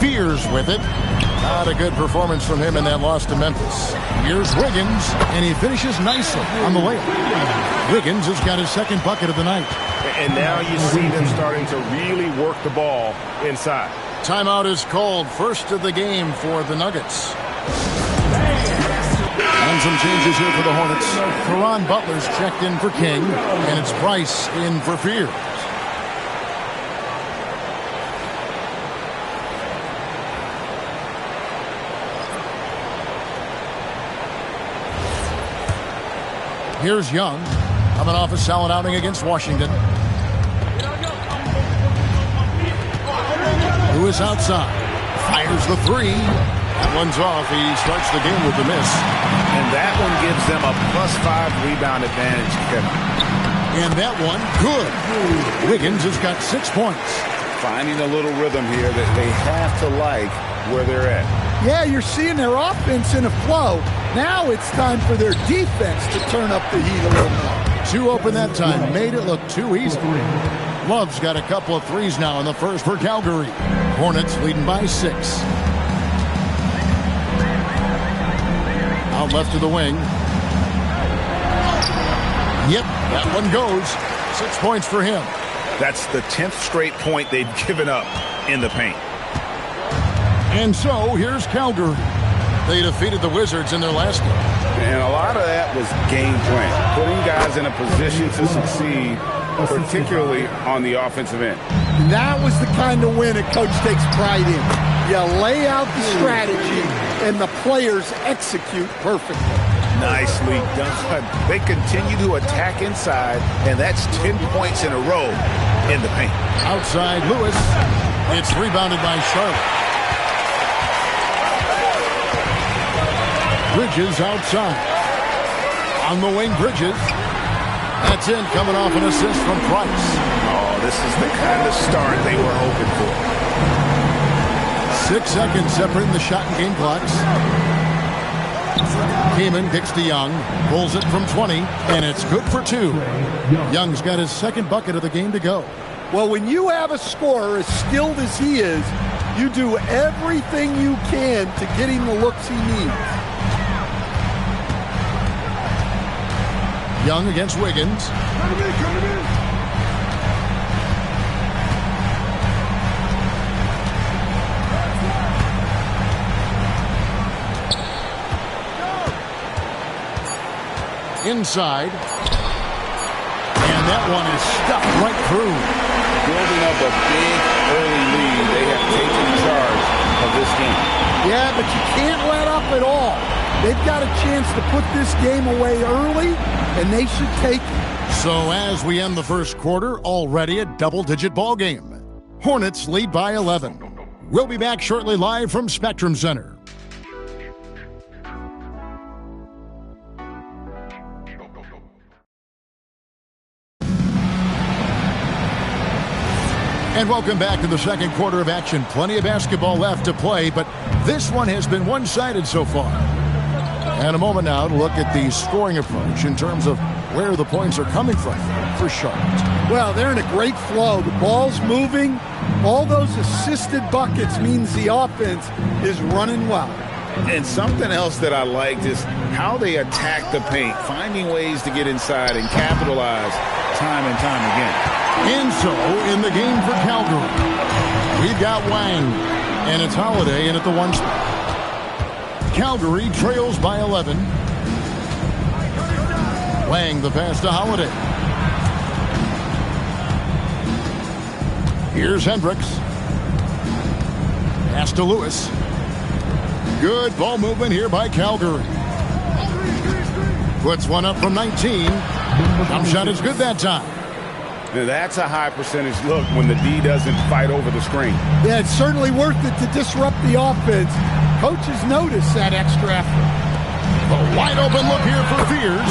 Fears with it. Not a good performance from him in that loss to Memphis. Here's Wiggins, and he finishes nicely on the layup. Wiggins has got his second bucket of the night. And now you see them starting to really work the ball inside. Timeout is called. First of the game for the Nuggets. And some changes here for the Hornets. Caron Butler's checked in for King, and it's Price in for Fears. Here's Young, coming off a solid outing against Washington. Lewis outside, fires the three. That one's off. He starts the game with the miss. And that one gives them a +5 rebound advantage, Kevin. And that one, good. Wiggins has got 6 points. Finding a little rhythm here that they have to like where they're at. Yeah, you're seeing their offense in a flow. Now it's time for their defense to turn up the heat a little more. 2 open that time. Made it look too easy. Love's got a couple of threes now in the first for Calgary. Hornets leading by 6. Out left of the wing. Yep, that one goes. 6 points for him. That's the 10th straight point they've given up in the paint. And so here's Calgary. They defeated the Wizards in their last game. And a lot of that was game plan. Putting guys in a position to succeed, particularly on the offensive end. That was the kind of win a coach takes pride in. You lay out the strategy, and the players execute perfectly. Nicely done. They continue to attack inside, and that's 10 points in a row in the paint. Outside Lewis. It's rebounded by Charlotte. Bridges outside. On the wing, Bridges. That's in, coming off an assist from Price. Oh, this is the kind of start they were hoping for. 6 seconds separating the shot and game clocks. Kaman kicks to Young, pulls it from 20, and it's good for 2. Young's got his second bucket of the game to go. Well, when you have a scorer as skilled as he is, you do everything you can to get him the looks he needs. Young against Wiggins. Inside. And that one is stuffed right through. Building up a big early lead. They have taken charge of this game. Yeah, but you can't let up at all. They've got a chance to put this game away early, and they should take it. So as we end the first quarter, already a double-digit ball game. Hornets lead by 11. We'll be back shortly live from Spectrum Center. And welcome back to the second quarter of action. Plenty of basketball left to play, but this one has been one-sided so far. And a moment now to look at the scoring approach in terms of where the points are coming from for Charlotte. Well, they're in a great flow. The ball's moving. All those assisted buckets means the offense is running well. And something else that I liked is how they attack the paint, finding ways to get inside and capitalize time and time again. And so, in the game for Calgary, we've got Wang, and it's Holiday in at the 1 spot. Calgary trails by 11. Wang the pass to Holiday. Here's Hendricks. Pass to Lewis. Good ball movement here by Calgary. Puts one up from 19. Jump shot is good that time. Now that's a high percentage look when the D doesn't fight over the screen. Yeah, it's certainly worth it to disrupt the offense. Coaches notice that extra effort. A wide open look here for Fears.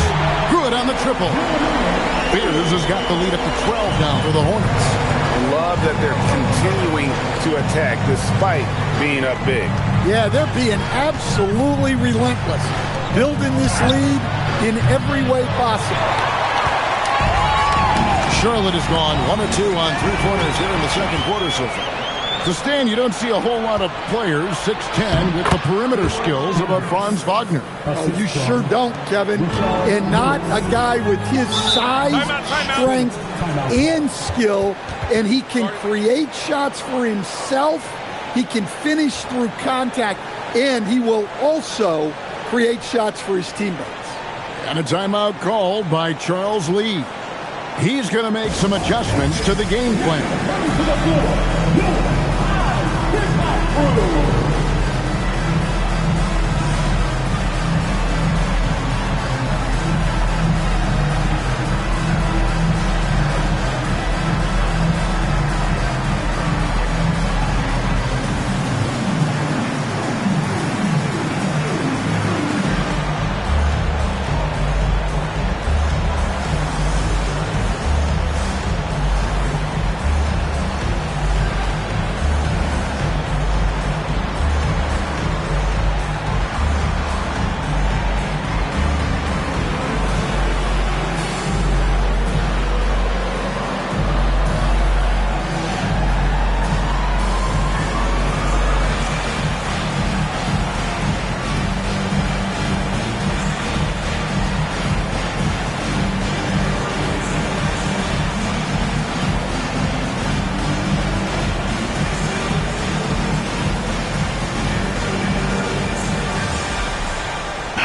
Good on the triple. Fears has got the lead up to 12 now for the Hornets. I love that they're continuing to attack despite being up big. Yeah, they're being absolutely relentless, building this lead in every way possible. Charlotte has gone 1 of 2 on 3-pointers here in the second quarter so far. To stand, you don't see a whole lot of players, 6'10", with the perimeter skills of a Franz Wagner. Oh, you sure don't, Kevin. And not a guy with his size, strength, and skill. And he can create shots for himself. He can finish through contact. And he will also create shots for his teammates. And a timeout called by Charles Lee. He's going to make some adjustments to the game plan.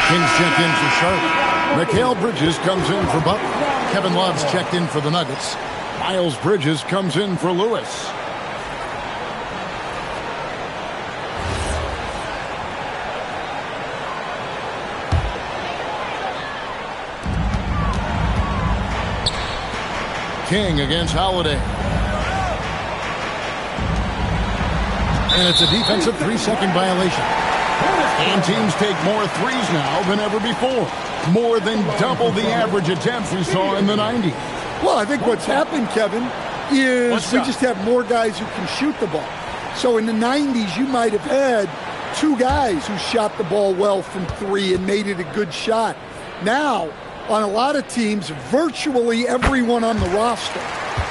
Kings check in for Charlotte. Mikal Bridges comes in for Butler. Kevin Love's checked in for the Nuggets. Miles Bridges comes in for Lewis. King against Holiday. And it's a defensive 3-second violation. And teams take more threes now than ever before. More than double the average attempts we saw in the 90s. Well, I think what's happened, Kevin, is we just have more guys who can shoot the ball. So in the 90s, you might have had two guys who shot the ball well from three and made it a good shot. Now, on a lot of teams, virtually everyone on the roster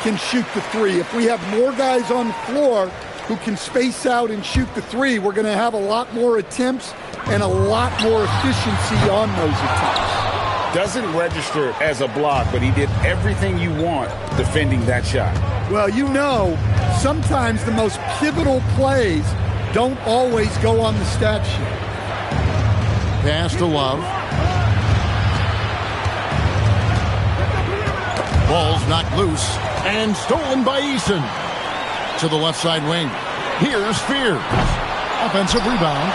can shoot the three. If we have more guys on the floor who can space out and shoot the three, we're going to have a lot more attempts and a lot more efficiency on those attempts. Doesn't register as a block, but he did everything you want defending that shot. Well, you know, sometimes the most pivotal plays don't always go on the stat sheet. Pass to Love. Ball's knocked loose and stolen by Eason. To the left side wing. Here's Spears. Offensive rebound.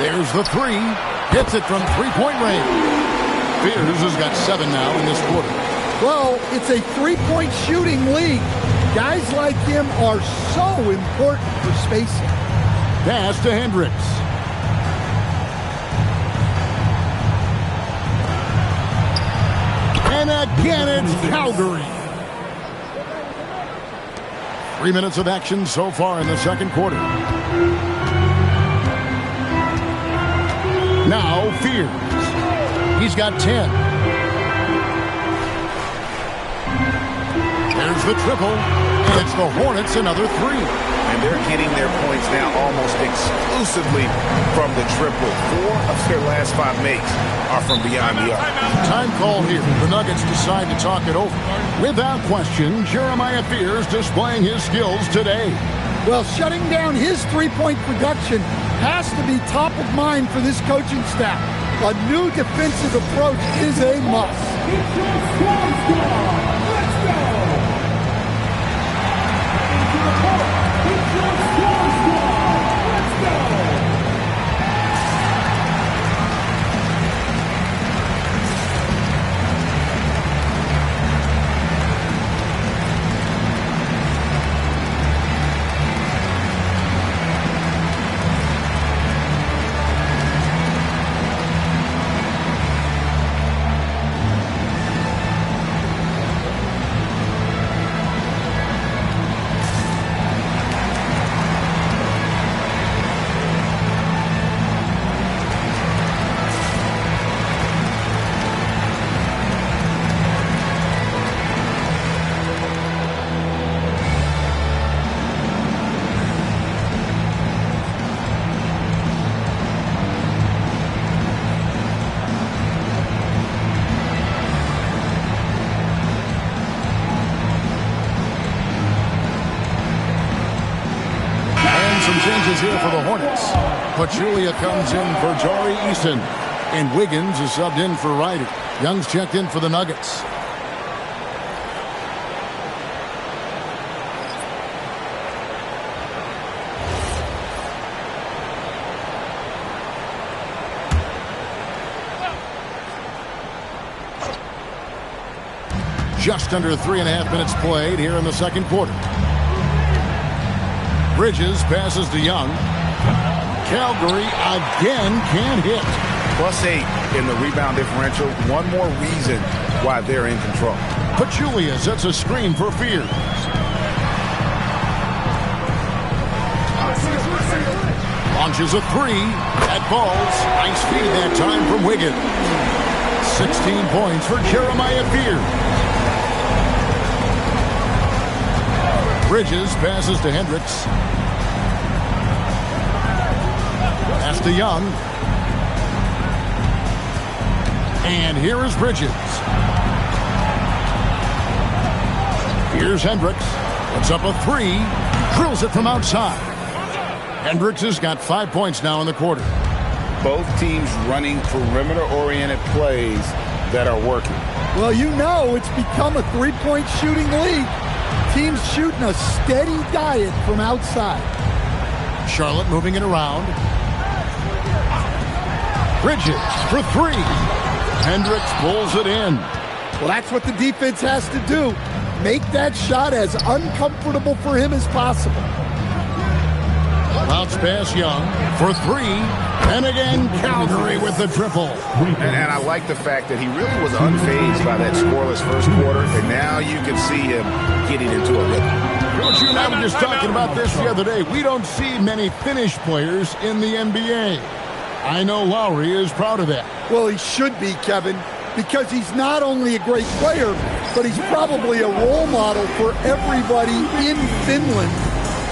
There's the three. Hits it from three-point range. Spears has got 7 now in this quarter. Well, it's a three-point shooting league. Guys like him are so important for spacing. Pass to Hendricks. And again, it's Calgary. 3 minutes of action so far in the second quarter. Now Fears. He's got 10. There's the triple. And it's the Hornets another 3. And they're getting their points now almost exclusively from the triple. 4 of their last 5 makes are from beyond the arc. Time call here. The Nuggets decide to talk it over. Without question, Jeremiah Fears displaying his skills today. Well, shutting down his three-point production has to be top of mind for this coaching staff. A new defensive approach is a must. Some changes here for the Hornets. Pachulia comes in for Jory Eason. And Wiggins is subbed in for Ryder. Young's checked in for the Nuggets. Just under 3.5 minutes played here in the second quarter. Bridges passes to Young. Calgary again can't hit. +8 in the rebound differential. One more reason why they're in control. Pachulia sets a screen for Fears. Launches a three. That falls. Nice feed that time from Wiggins. 16 points for Jeremiah Fears. Bridges passes to Hendricks. Pass to Young. And here is Bridges. Here's Hendricks. Puts up a three. Drills it from outside. Hendricks has got 5 points now in the quarter. Both teams running perimeter-oriented plays that are working. Well, you know it's become a three-point shooting league. Teams shooting a steady diet from outside. Charlotte moving it around. Bridges for three. Hendricks pulls it in. Well, that's what the defense has to do. Make that shot as uncomfortable for him as possible. Bounce pass Young for three. And again, Calgary with the triple. And I like the fact that he really was unfazed by that scoreless first quarter. And now you can see him getting into a rhythm. Coach, you and I were just talking about this the other day. We don't see many Finnish players in the NBA. I know Lowry is proud of that. Well, he should be, Kevin, because he's not only a great player, but he's probably a role model for everybody in Finland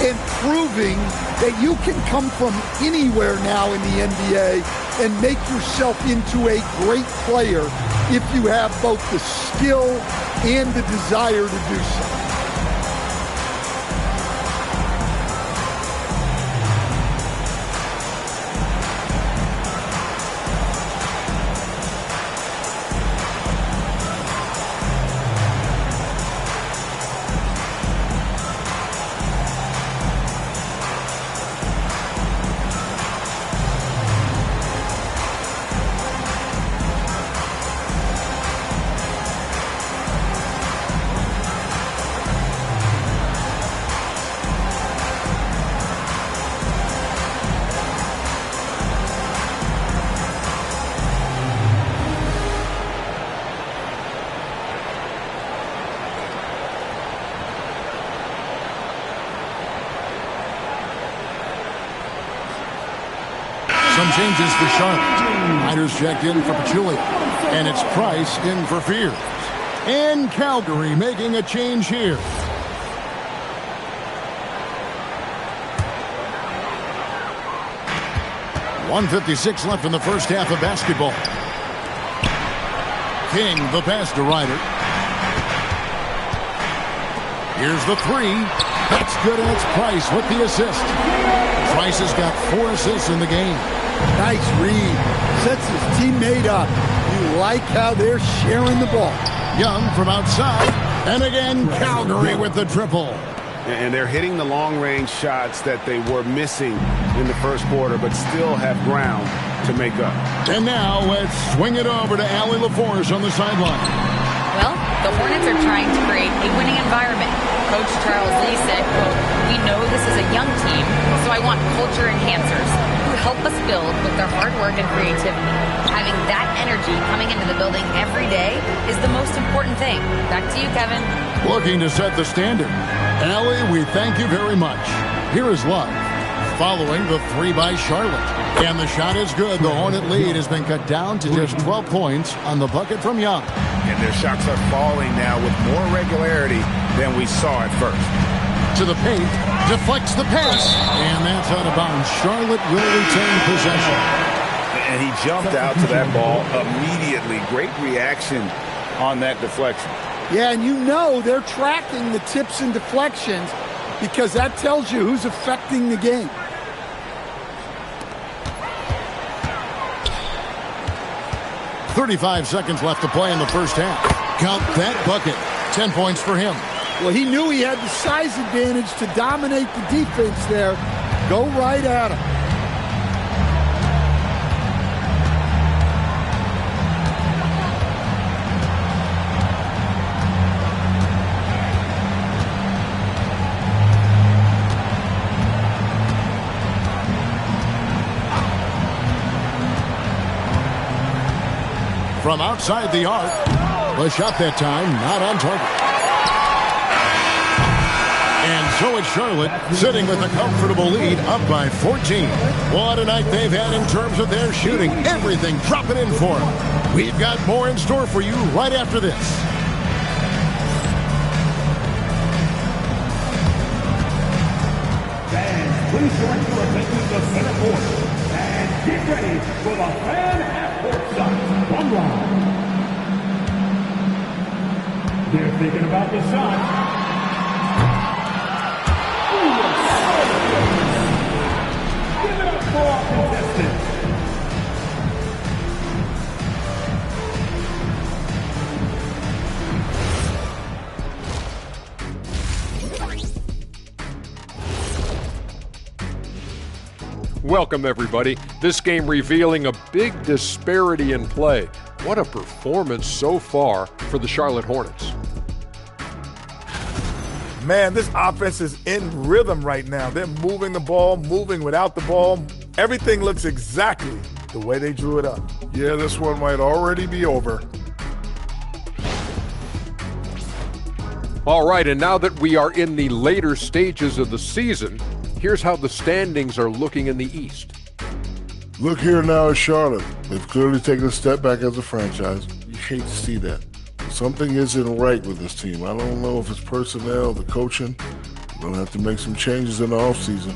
and proving that you can come from anywhere now in the NBA and make yourself into a great player if you have both the skill and the desire to do so. Some changes for Charlotte. Ryder's checked in for Pachulia. And it's Price in for Fears. And Calgary making a change here. .156 left in the first half of basketball. King, the pass to Ryder. Here's the three. That's good, and it's Price with the assist. Price has got 4 assists in the game. Nice read. Sets his teammate up. You like how they're sharing the ball. Young from outside. And again, Calgary with the triple. And they're hitting the long-range shots that they were missing in the first quarter, but still have ground to make up. And now let's swing it over to Allie LaForce on the sideline. Well, the Hornets are trying to create a winning environment. Coach Charles Lee said, quote, "We know this is a young team, so I want culture enhancers who help us build with their hard work and creativity. Having that energy coming into the building every day is the most important thing." Back to you, Kevin. Looking to set the standard. Allie, we thank you very much. Here is Love, following the three by Charlotte. And the shot is good. The Hornet lead has been cut down to just 12 points on the bucket from Young. And their shots are falling now with more regularity than we saw at first. To the paint, deflects the pass, and that's out of bounds. Charlotte will retain possession. And he jumped out to that ball immediately. Great reaction on that deflection. Yeah, and you know they're tracking the tips and deflections because that tells you who's affecting the game. .35 seconds left to play in the first half. Count that bucket. 10 points for him. Well, he knew he had the size advantage to dominate the defense there. Go right at him. From outside the arc, the shot that time not on target. And so it's Charlotte sitting with a comfortable lead, up by 14. What a night they've had in terms of their shooting. Everything dropping in for them. We've got more in store for you right after this. Fans, please join me for taking the center court. And get ready for the fan half-court shot. One round. They're thinking about the shot. Give it up for our contestants. Welcome, everybody. This game revealing a big disparity in play. What a performance so far for the Charlotte Hornets. Man, this offense is in rhythm right now. They're moving the ball, moving without the ball. Everything looks exactly the way they drew it up. Yeah, this one might already be over. All right, and now that we are in the later stages of the season, here's how the standings are looking in the East. Look here now at Charlotte. They've clearly taken a step back as a franchise. You hate to see that. Something isn't right with this team. I don't know if it's personnel, the coaching. We're going to have to make some changes in the offseason.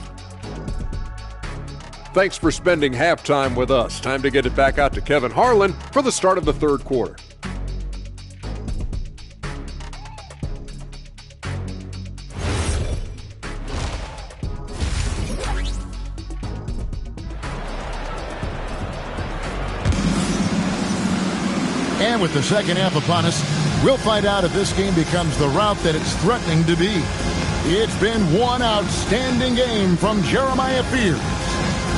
Thanks for spending halftime with us. Time to get it back out to Kevin Harlan for the start of the third quarter. And with the second half upon us, we'll find out if this game becomes the route that it's threatening to be. It's been one outstanding game from Jeremiah Fears.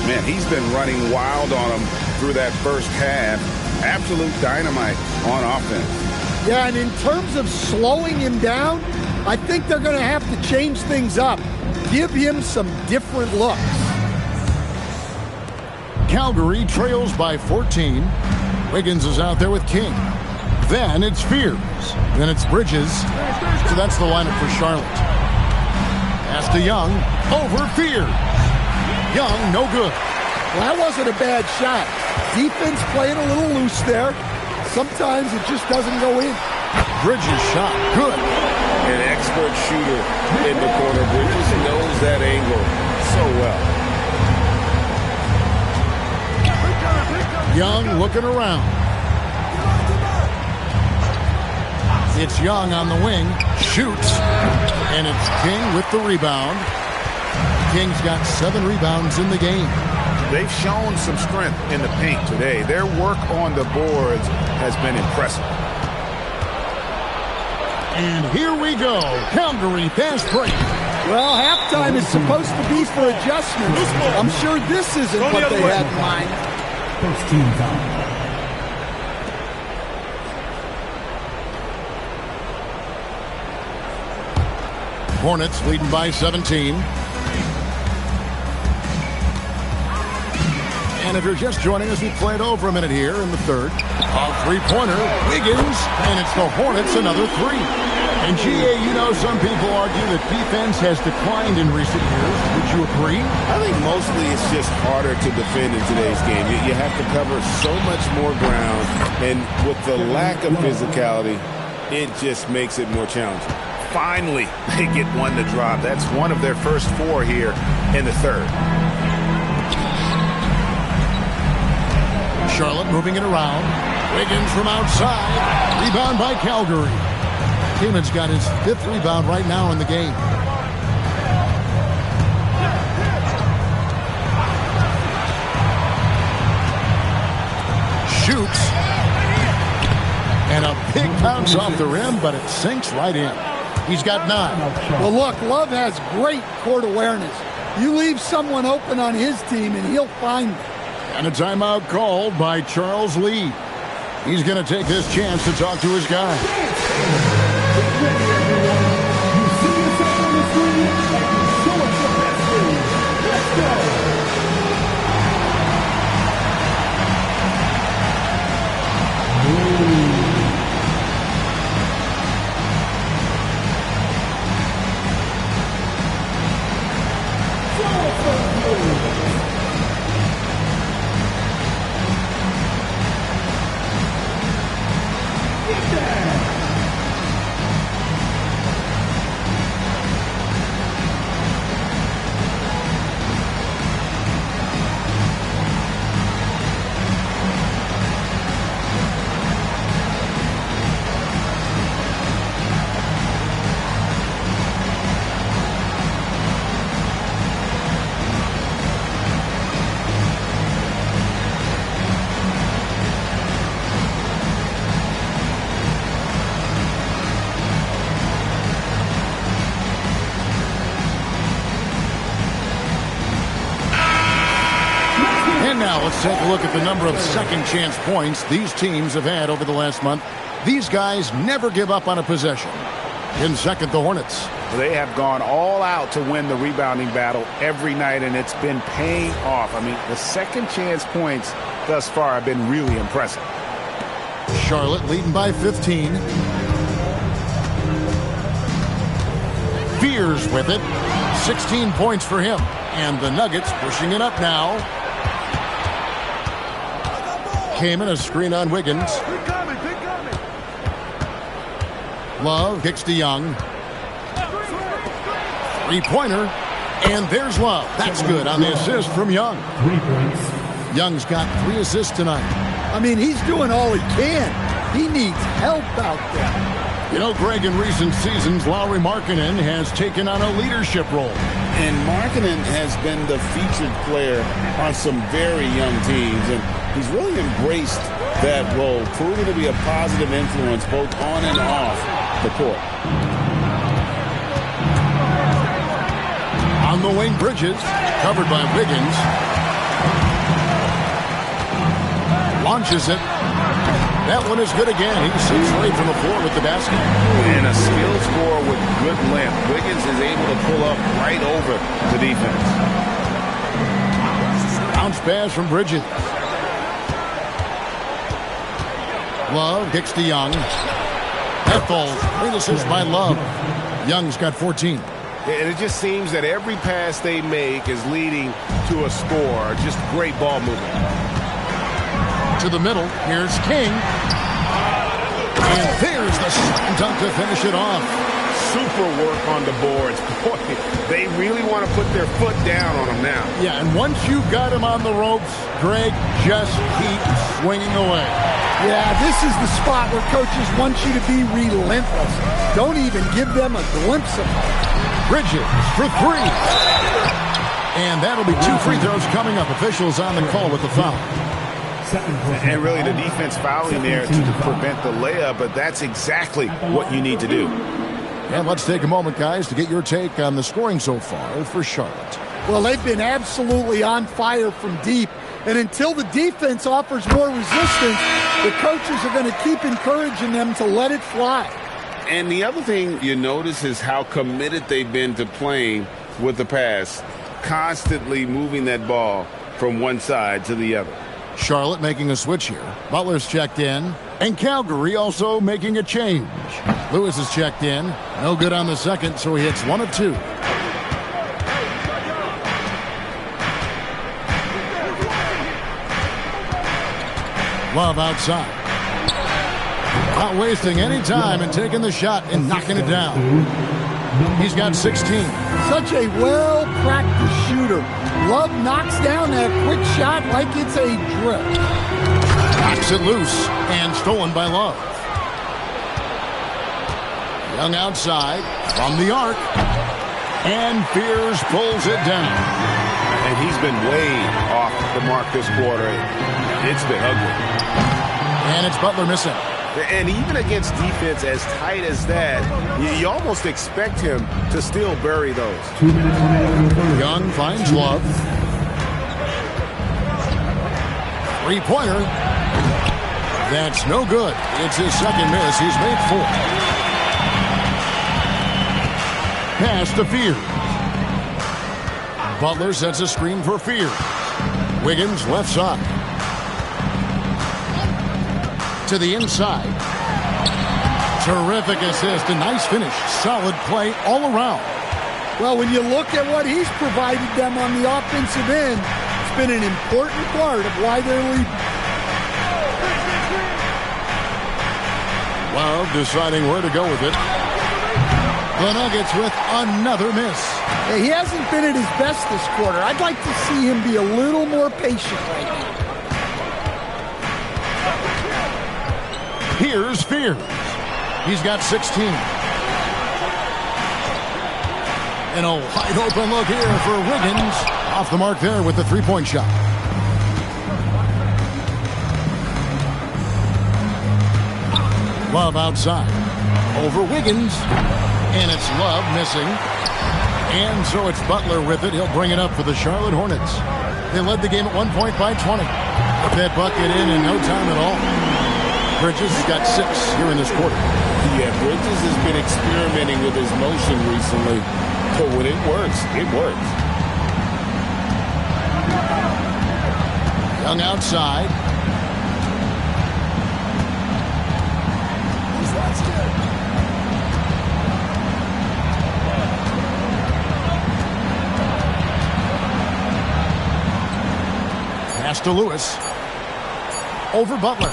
Man, he's been running wild on them through that first half. Absolute dynamite on offense. Yeah, and in terms of slowing him down, I think they're going to have to change things up. Give him some different looks. Calgary trails by 14. Wiggins is out there with King. Then it's Fears. Then it's Bridges. So that's the lineup for Charlotte. Pass to Young. Over Fears. Young, no good. Well, that wasn't a bad shot. Defense playing a little loose there. Sometimes it just doesn't go in. Bridges shot. Good. An expert shooter in the corner. Bridges knows that angle so well. Young looking around. It's Young on the wing. Shoots. And it's King with the rebound. King's got 7 rebounds in the game. They've shown some strength in the paint today. Their work on the boards has been impressive. And here we go. Calgary fast break. Well, halftime is supposed to be for adjustments. I'm sure this isn't what they had in mind. First team foul. Hornets leading by 17. And if you're just joining us, we played over a minute here in the third. A three-pointer, Wiggins, and it's the Hornets another 3. And GA, you know, some people argue that defense has declined in recent years. Would you agree? I think mostly it's just harder to defend in today's game. You have to cover so much more ground, and with the lack of physicality, it just makes it more challenging. Finally, they get one to drop. That's one of their first 4 here in the third. Charlotte moving it around. Wiggins from outside. Rebound by Calgary. Timon's got his 5th rebound right now in the game. bounce off the rim, but it sinks right in. He's got 9. Well, look, Love has great court awareness. You leave someone open on his team, and he'll find them. And a timeout called by Charles Lee. He's going to take this chance to talk to his guy. Now let's take a look at the number of second chance points these teams have had over the last month. These guys never give up on a possession. In second, the Hornets. They have gone all out to win the rebounding battle every night, and it's been paying off. I mean, the second chance points thus far have been really impressive. Charlotte leading by 15. Fears with it. 16 points for him. And the Nuggets pushing it up now. Came in a screen on Wiggins. Love kicks to Young. Three-pointer. And there's Love. That's good on the assist from Young. 3 points. Young's got 3 assists tonight. I mean, he's doing all he can. He needs help out there. You know, Greg, in recent seasons, Lauri Markkanen has taken on a leadership role. And Markkanen has been the featured player on some very young teams, and he's really embraced that role, proving to be a positive influence both on and off the court. On the wing, Bridges, covered by Wiggins. Launches it. That one is good again. He sits right from the floor with the basket. And a skilled scorer with good length. Wiggins is able to pull up right over the defense. Bounce pass from Bridges. Love kicks to Young. That falls. Great assist by Love. Young's got 14. And it just seems that every pass they make is leading to a score. Just great ball movement. To the middle. Here's King. And there's the slam dunk to finish it off. Super work on the boards. Boy, they really want to put their foot down on them now. Yeah, and once you've got him on the ropes, Greg, just keep swinging away. Yeah, this is the spot where coaches want you to be relentless. Don't even give them a glimpse of it. Bridges for 3. And that'll be 2 free throws coming up. Officials on the call with the foul. And really the defense fouling there to prevent the layup, but that's exactly what you need to do. And let's take a moment, guys, to get your take on the scoring so far for Charlotte. Well, they've been absolutely on fire from deep. And until the defense offers more resistance, the coaches are going to keep encouraging them to let it fly. And the other thing you notice is how committed they've been to playing with the pass, constantly moving that ball from one side to the other. Charlotte making a switch here. Butler's checked in. And Calgary also making a change. Lewis is checked in. No good on the second, so he hits 1 of 2. Love outside. Not wasting any time and taking the shot and knocking it down. He's got 16. Such a well-practiced shooter. Love knocks down that quick shot like it's a drill. Knocks it loose and stolen by Love. Young outside from the arc. And Fears pulls it down. And he's been way off the mark this quarter. It's been ugly. And it's Butler missing. And even against defense as tight as that, you almost expect him to still bury those. 2 minutes remaining. Young finds Love. Three-pointer. That's no good. It's his second miss. He's made 4. Pass to Fear. Butler sets a screen for Fear. Wiggins left side. To the inside. Terrific assist. A nice finish. Solid play all around. Well, when you look at what he's provided them on the offensive end, it's been an important part of why they're leading. Love deciding where to go with it. The Nuggets with another miss. Yeah, he hasn't been at his best this quarter. I'd like to see him be a little more patient right now. Here's Fear. He's got 16. And a wide open look here for Wiggins. Off the mark there with the three-point shot. Love outside. Over Wiggins. And it's Love missing. And so it's Butler with it. He'll bring it up for the Charlotte Hornets. They led the game at 1 point by 20. Put that bucket in no time at all. Bridges has got 6 here in this quarter. Yeah, Bridges has been experimenting with his motion recently. But when it works, it works. Young outside. Pass to Lewis. Over Butler.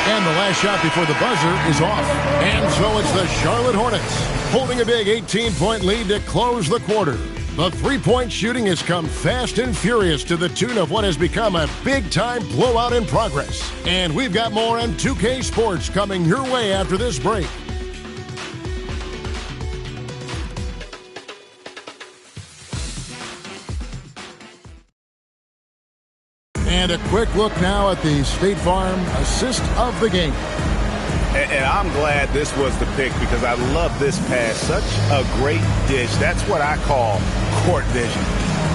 And the last shot before the buzzer is off. And so it's the Charlotte Hornets holding a big 18-point lead to close the quarter. The three-point shooting has come fast and furious to the tune of what has become a big-time blowout in progress. And we've got more on 2K Sports coming your way after this break. And a quick look now at the State Farm assist of the game. And I'm glad this was the pick because I love this pass. Such a great dish. That's what I call court vision.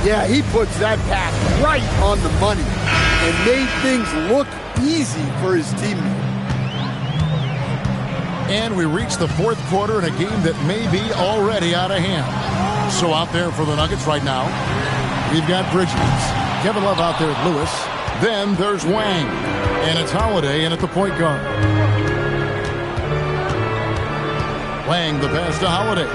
Yeah, he puts that pass right on the money and made things look easy for his teammate. And we reach the fourth quarter in a game that may be already out of hand. So out there for the Nuggets right now, we've got Bridges. Kevin Love out there with Lewis. Then there's Wang. And it's Holiday in at the point guard. Wang the pass to Holiday.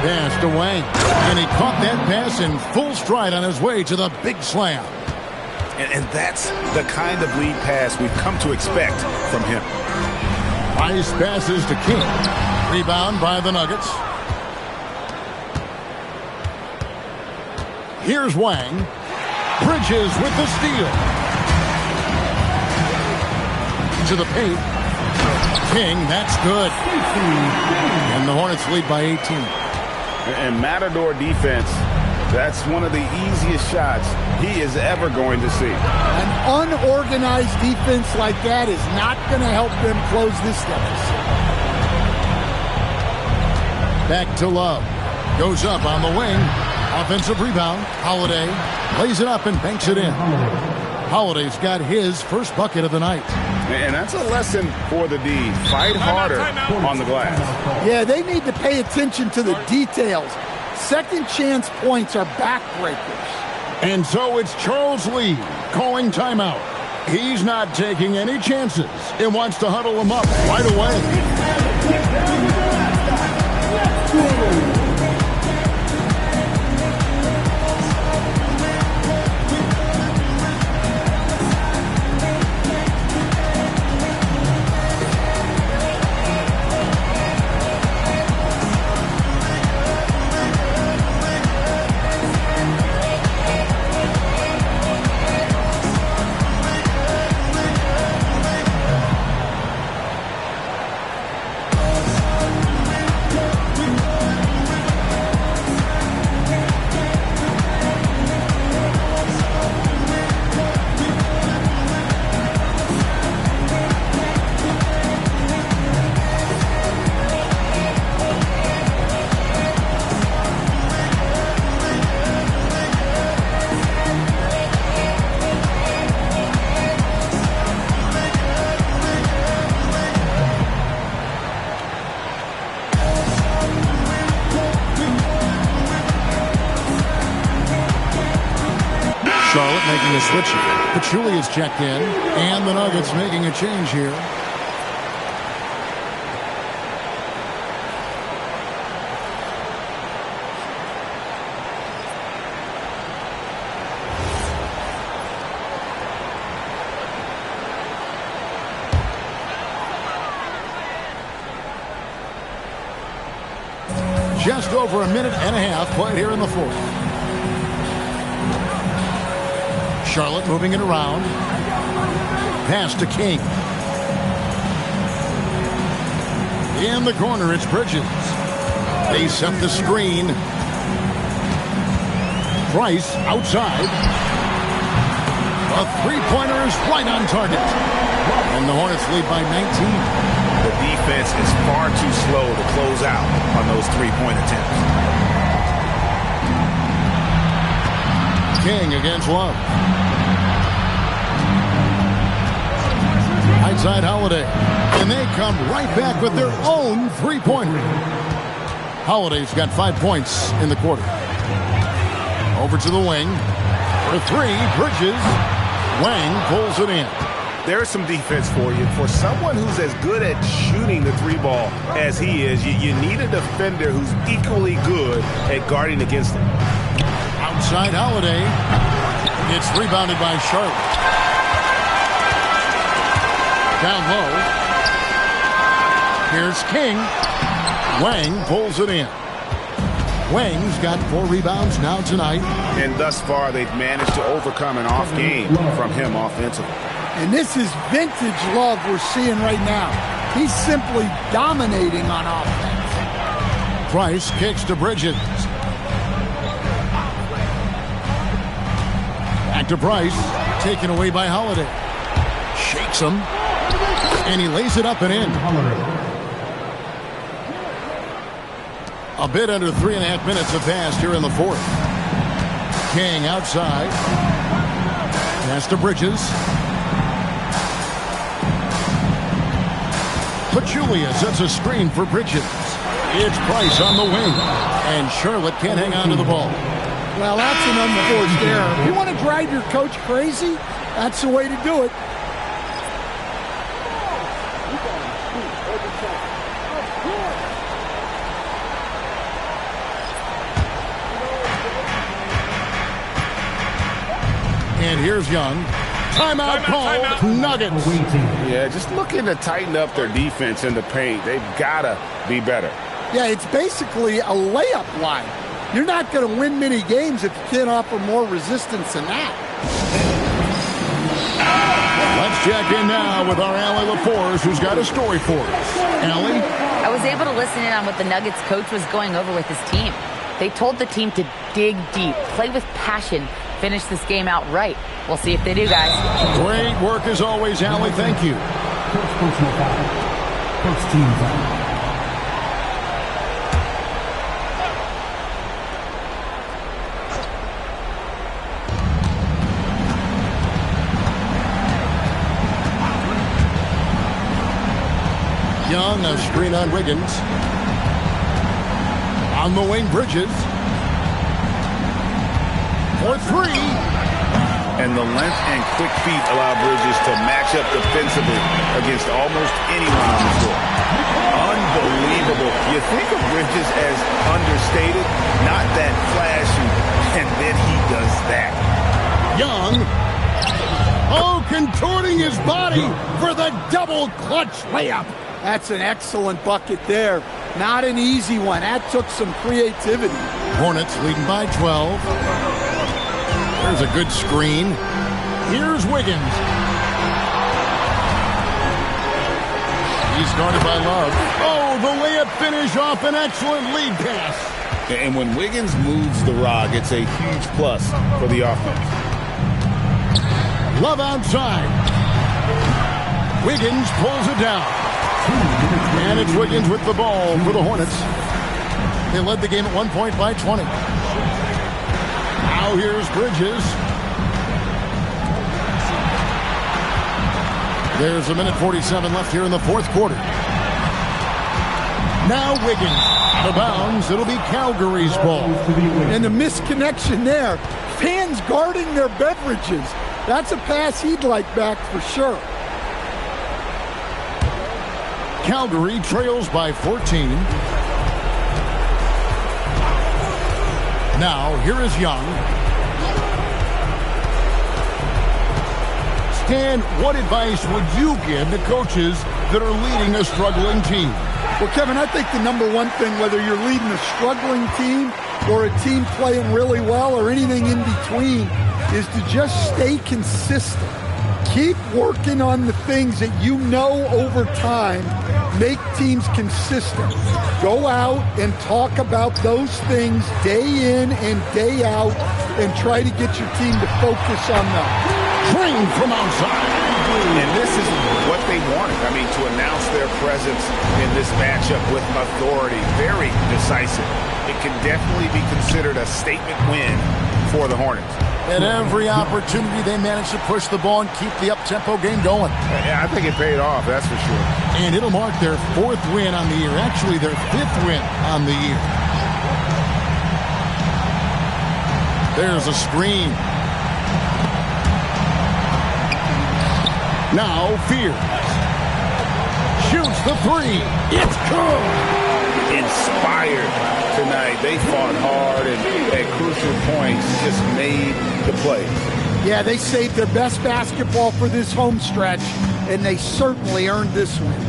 Pass to Wang. And he caught that pass in full stride on his way to the big slam. And that's the kind of lead pass we've come to expect from him. Nice passes to King. Rebound by the Nuggets. Here's Wang. Bridges with the steal. To the paint. King, that's good. And the Hornets lead by 18. And Matador defense, that's one of the easiest shots he is ever going to see. An unorganized defense like that is not going to help them close this deficit. Back to Love. Goes up on the wing. Offensive rebound. Holiday lays it up and banks it in. Holiday's got his first bucket of the night. And that's a lesson for the D. Fight harder on the glass. Yeah, they need to pay attention to the details. Second chance points are backbreakers. And so it's Charles Lee calling timeout. He's not taking any chances and wants to huddle him up right away. Charlotte making a switch. Pachulia's checked in, and the Nuggets making a change here. Just over a minute and a half played here in the fourth. Charlotte moving it around. Pass to King. In the corner, it's Bridges. They set the screen. Price outside. A three-pointer is right on target. And the Hornets lead by 19. The defense is far too slow to close out on those three-point attempts. King against Love. Right side Holiday. And they come right back with their own three-pointer. Holiday's got 5 points in the quarter. Over to the wing. For three, Bridges. Wang pulls it in. There's some defense for you. For someone who's as good at shooting the three ball as he is, you need a defender who's equally good at guarding against him. Outside Holiday. It's rebounded by Charlotte. Down low. Here's King. Wang pulls it in. Wang's got 4 rebounds now tonight. And thus far, they've managed to overcome an off game from him offensively. And this is vintage Love we're seeing right now. He's simply dominating on offense. Price kicks to Bridges. Back to Price. Taken away by Holiday. Shakes him. And he lays it up and in. A bit under 3.5 minutes have passed here in the fourth. King outside. Pass to Bridges. Pachulia sets a screen for Bridges. It's Price on the wing. And Charlotte can't hang on to the ball. Well, that's an unforced error. If you want to drive your coach crazy, that's the way to do it. And here's Young. Timeout call. Nuggets. Yeah, just looking to tighten up their defense in the paint. They've got to be better. Yeah, it's basically a layup line. You're not going to win many games if you can't offer more resistance than that. Let's check in now with our Allie LaForce, who's got a story for us. Allie? I was able to listen in on what the Nuggets coach was going over with his team. They told the team to dig deep, play with passion, finish this game out right. We'll see if they do, guys. Great work as always, Allie. Thank you. First team foul. Young, a screen on Wiggins. On the wing, Bridges. For three. And the length and quick feet allow Bridges to match up defensively against almost anyone on the floor. Unbelievable. You think of Bridges as understated, not that flashy, and then he does that. Young. Oh, contorting his body for the double clutch layup. That's an excellent bucket there. Not an easy one. That took some creativity. Hornets leading by 12. There's a good screen. Here's Wiggins. He's guarded by Love. Oh, the layup finish off an excellent lead pass. And when Wiggins moves the rock, it's a huge plus for the offense. Love outside. Wiggins pulls it down. And it's Wiggins with the ball for the Hornets. They led the game at 1 point by 20. Now here's Bridges. There's a minute 47 left here in the fourth quarter. Now Wiggins Out of bounds, it'll be Calgary's ball. And the misconnection there. Fans guarding their beverages. That's a pass he'd like back for sure. Calgary trails by 14. Now, here is Young. Stan, what advice would you give to coaches that are leading a struggling team? Well, Kevin, I think the number one thing, whether you're leading a struggling team or a team playing really well or anything in between, is to just stay consistent. Keep working on the things that you know over time make teams consistent. Go out and talk about those things day in and day out and try to get your team to focus on them. Train from outside. And this is what they wanted. I mean, to announce their presence in this matchup with authority, very decisive. It can definitely be considered a statement win for the Hornets. At every opportunity, they managed to push the ball and keep the up-tempo game going. Yeah, I think it paid off, that's for sure. And it'll mark their 4th win on the year. Actually, their 5th win on the year. There's a screen. Now Fears shoots the 3. It's good. Inspired tonight. They fought hard and at crucial points just made the plays. Yeah, they saved their best basketball for this home stretch, and they certainly earned this win.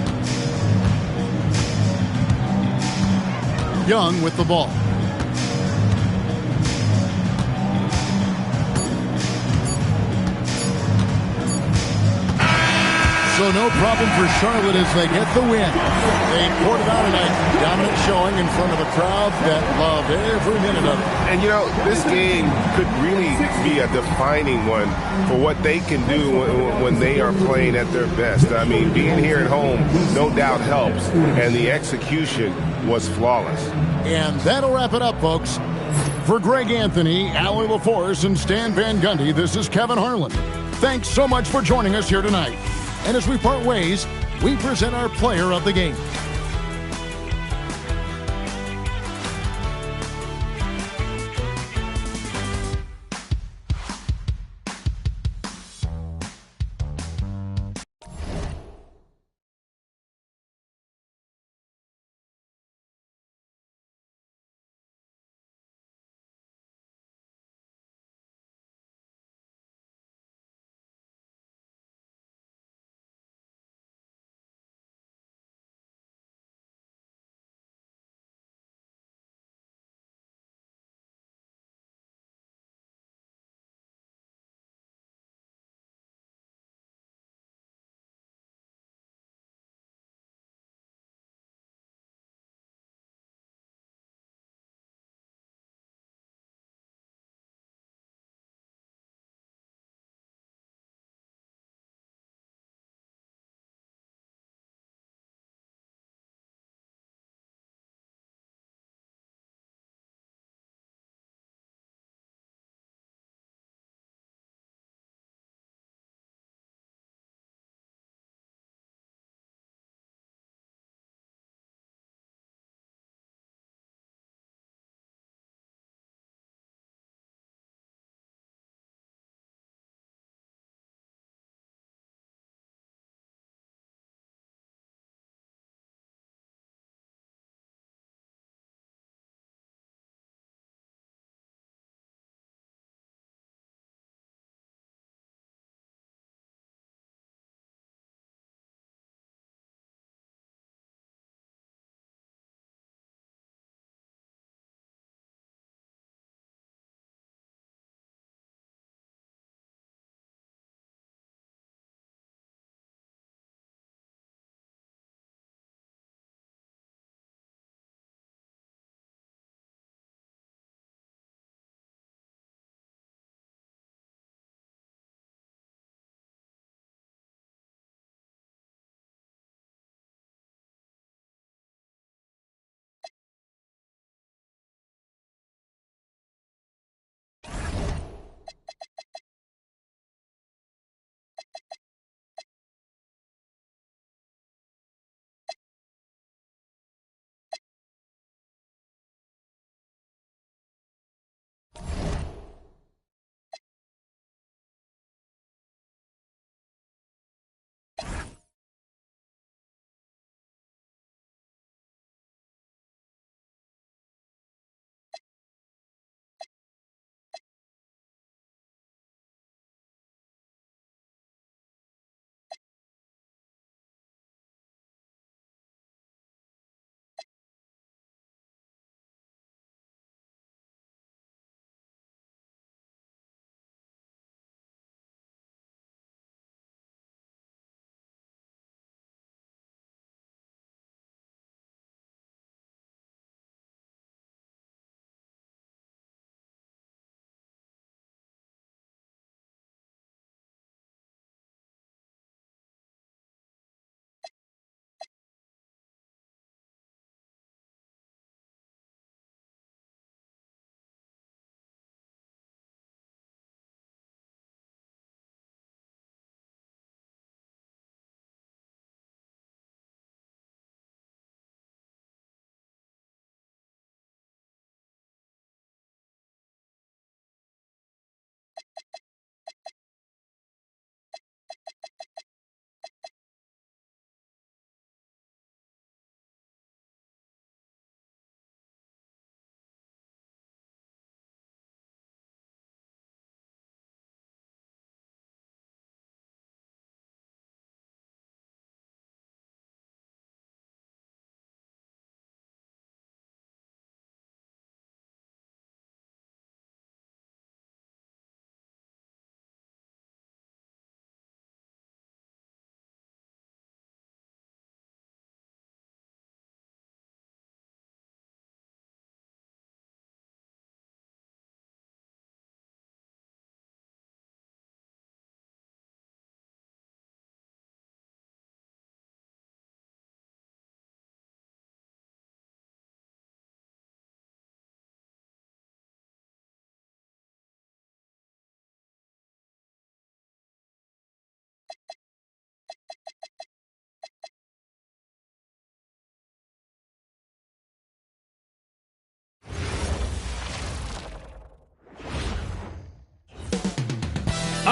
Young with the ball. So no problem for Charlotte as they get the win. They poured it out tonight. Dominant showing in front of a crowd that loved every minute of it. And, you know, this game could really be a defining one for what they can do when they are playing at their best. I mean, being here at home no doubt helps, and the execution was flawless. And that'll wrap it up, folks. For Greg Anthony, Allie LaForce, and Stan Van Gundy, this is Kevin Harlan. Thanks so much for joining us here tonight. And as we part ways, we present our player of the game.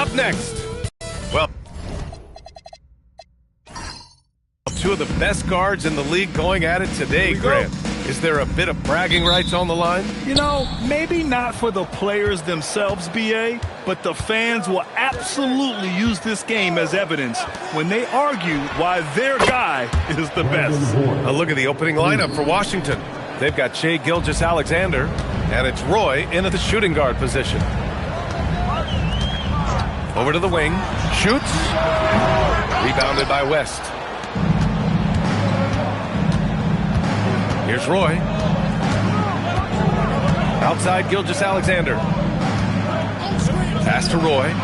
Up next. Well, two of the best guards in the league going at it today, Grant. Is there a bit of bragging rights on the line? You know, maybe not for the players themselves, B.A., but the fans will absolutely use this game as evidence when they argue why their guy is the best. A look at the opening lineup for Washington. They've got Shai Gilgeous-Alexander, and it's Roy into the shooting guard position. Over to the wing. Shoots. Rebounded by West. Here's Roy. Outside Gilgeous-Alexander. Pass to Roy.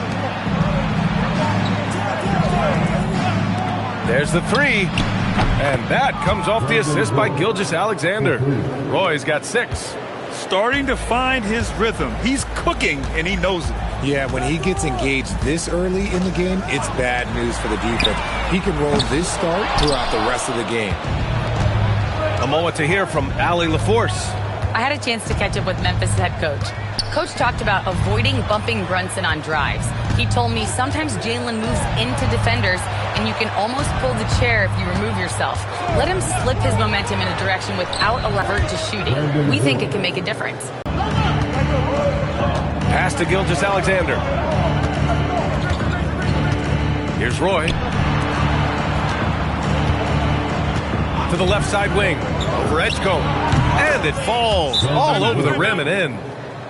There's the three. And that comes off the assist by Gilgeous-Alexander. Roy's got 6. Starting to find his rhythm. He's cooking, and he knows it. Yeah, when he gets engaged this early in the game, it's bad news for the defense. He can roll this start throughout the rest of the game. A moment to hear from Allie LaForce. I had a chance to catch up with Memphis head coach. Coach talked about avoiding bumping Brunson on drives. He told me sometimes Jalen moves into defenders, and you can almost pull the chair if you remove yourself. Let him slip his momentum in a direction without a lever to shooting. We think it can make a difference. Pass to Gilgeous-Alexander. Here's Roy. To the left side wing. Over Edgecombe. And it falls all over the rim and in.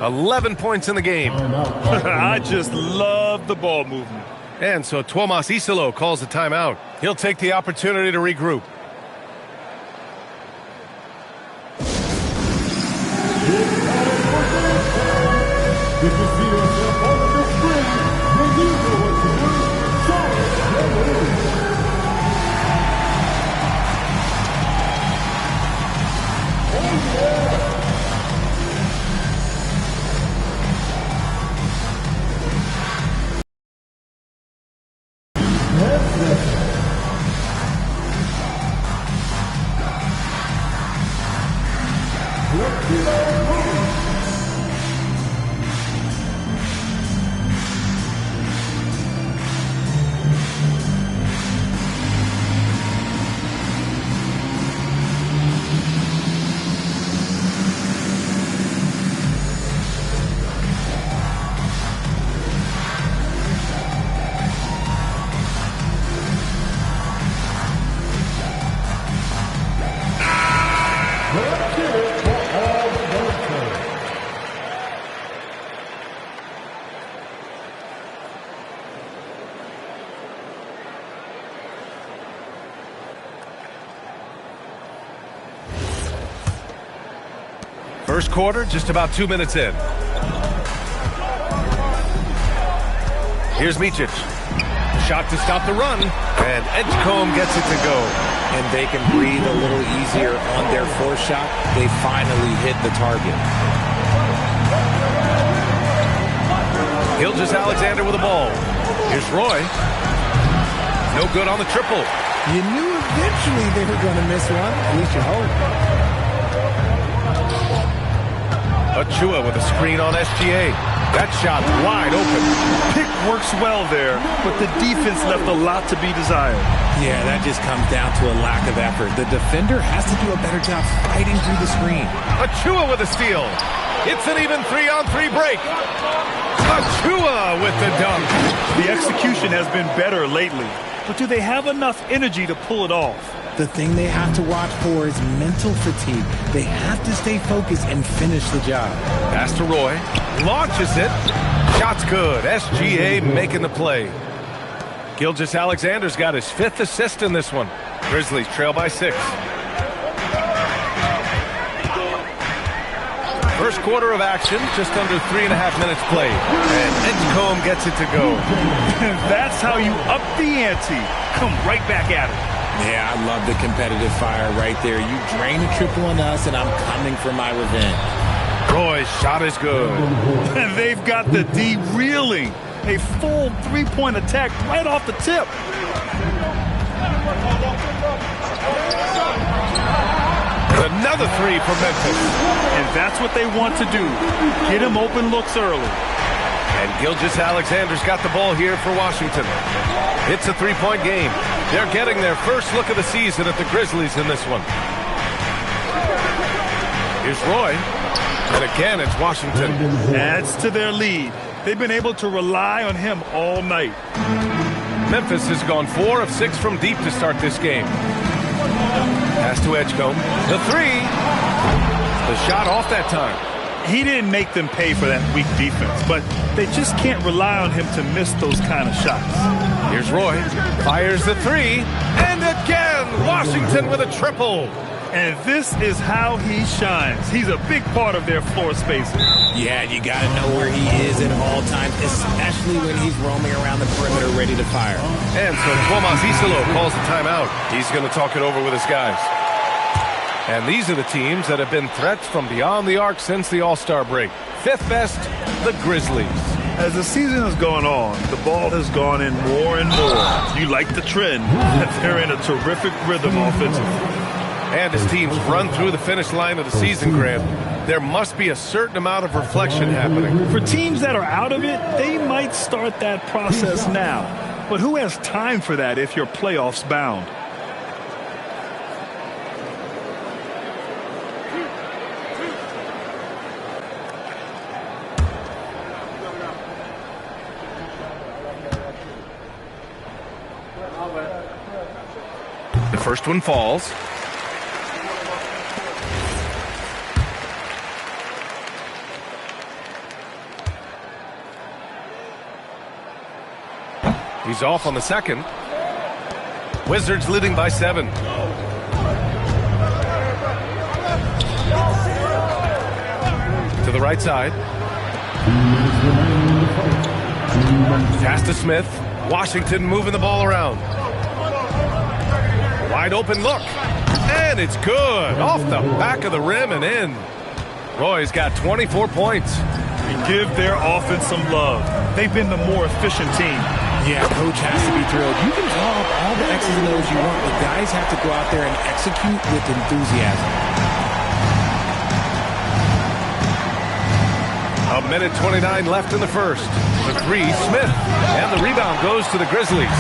11 points in the game. I just love the ball movement. And so Tuomas Isalo calls the timeout. He'll take the opportunity to regroup. First quarter, just about 2 minutes in. Here's Micic. Shot to stop the run, and Edgecombe gets it to go. And they can breathe a little easier on their fourth shot. They finally hit the target. Gilgeous-Alexander with the ball. Here's Roy. No good on the triple. You knew eventually they were going to miss one. At least you hope. Achua with a screen on SGA. That shot wide open. Pick works well there, but the defense left a lot to be desired. Yeah, that just comes down to a lack of effort. The defender has to do a better job fighting through the screen. Achua with a steal. It's an even 3-on-3 break. Achua with the dunk. The execution has been better lately, but do they have enough energy to pull it off? The thing they have to watch for is mental fatigue. They have to stay focused and finish the job. Pass to Roy. Launches it. Shot's good. SGA making the play. Gilgeous-Alexander's got his 5th assist in this one. Grizzlies trail by 6. First quarter of action, just under 3.5 minutes played. And Edgecombe gets it to go. That's how you up the ante. Come right back at it. Yeah, I love the competitive fire right there. You drain a triple on us, and I'm coming for my revenge. Roy's shot is good. They've got the D reeling. A full three-point attack right off the tip. Another three for Memphis. And that's what they want to do. Get him open looks early. And Gilgeous Alexander's got the ball here for Washington. It's a three-point game. They're getting their first look of the season at the Grizzlies in this one. Here's Roy. And again, it's Washington. Adds to their lead. They've been able to rely on him all night. Memphis has gone 4 of 6 from deep to start this game. Pass to Edgecombe. The three. The shot off that time. He didn't make them pay for that weak defense, but they just can't rely on him to miss those kind of shots. Here's Roy. Fires the three. And again, Washington with a triple. And this is how he shines. He's a big part of their floor spacing. Yeah, you got to know where he is at all times, especially when he's roaming around the perimeter ready to fire. And so Tomas Isolo calls the timeout. He's going to talk it over with his guys. And these are the teams that have been threats from beyond the arc since the All-Star break. Fifth best, the Grizzlies. As the season has gone on, the ball has gone in more and more. You like the trend that they're in a terrific rhythm offensively. And as teams run through the finish line of the season, Graham, there must be a certain amount of reflection happening. For teams that are out of it, they might start that process now. But who has time for that if you're playoffs bound? The first one falls. He's off on the second. Wizards leading by 7. To the right side. Pass to Smith. Washington moving the ball around. Wide open look. And it's good. Off the back of the rim and in. Roy's got 24 points. And give their offense some love. They've been the more efficient team. Yeah, coach has to be thrilled. You can draw up all the X's and O's you want, but guys have to go out there and execute with enthusiasm. A minute 29 left in the first. The three, Smith. And the rebound goes to the Grizzlies.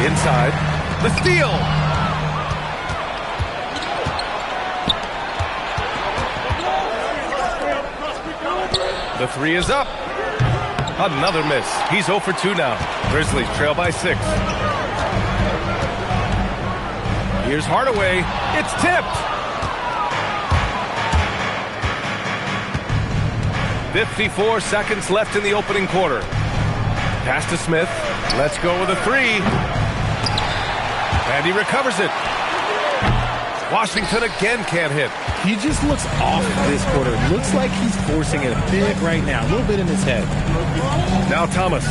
Inside. The steal. The three is up. Another miss. He's 0 for 2 now. Grizzlies trail by 6. Here's Hardaway. It's tipped. 54 seconds left in the opening quarter. Pass to Smith. Let's go with a three. And he recovers it. Washington again can't hit. He just looks off this quarter. Looks like he's forcing it a bit right now. A little bit in his head. Now Thomas.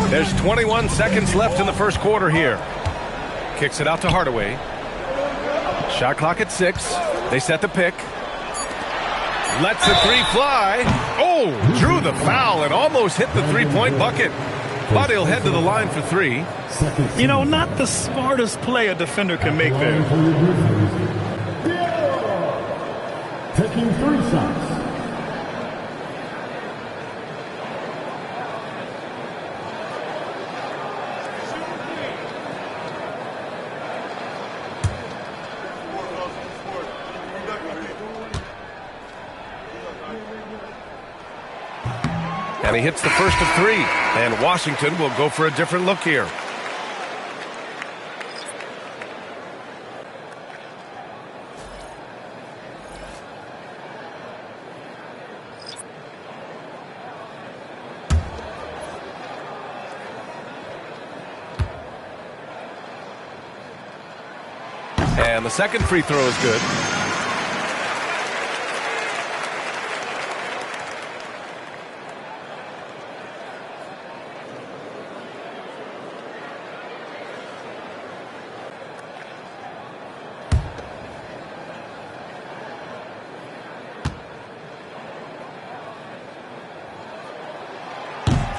There's 21 seconds left in the first quarter here. Kicks it out to Hardaway. Shot clock at 6. They set the pick. Lets the three fly. Oh, drew the foul and almost hit the three-point bucket. But he'll head to the line for 3. You know, not the smartest play a defender can make there. Taking 3 shots. And he hits the first of 3. And Washington will go for a different look here. And the second free throw is good.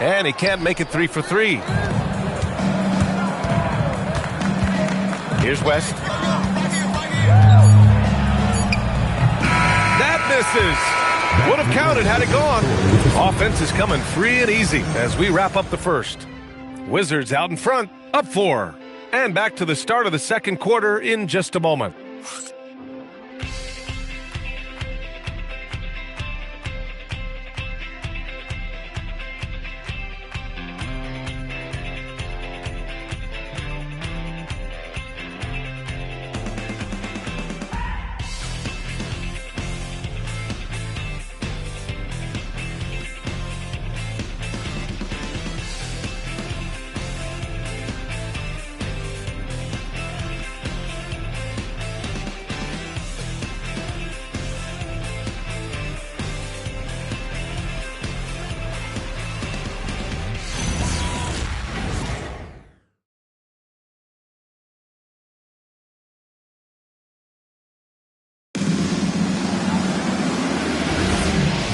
And he can't make it 3 for 3. Here's West. That misses. Would have counted had it gone. Offense is coming free and easy as we wrap up the first. Wizards out in front, up 4. And back to the start of the second quarter in just a moment.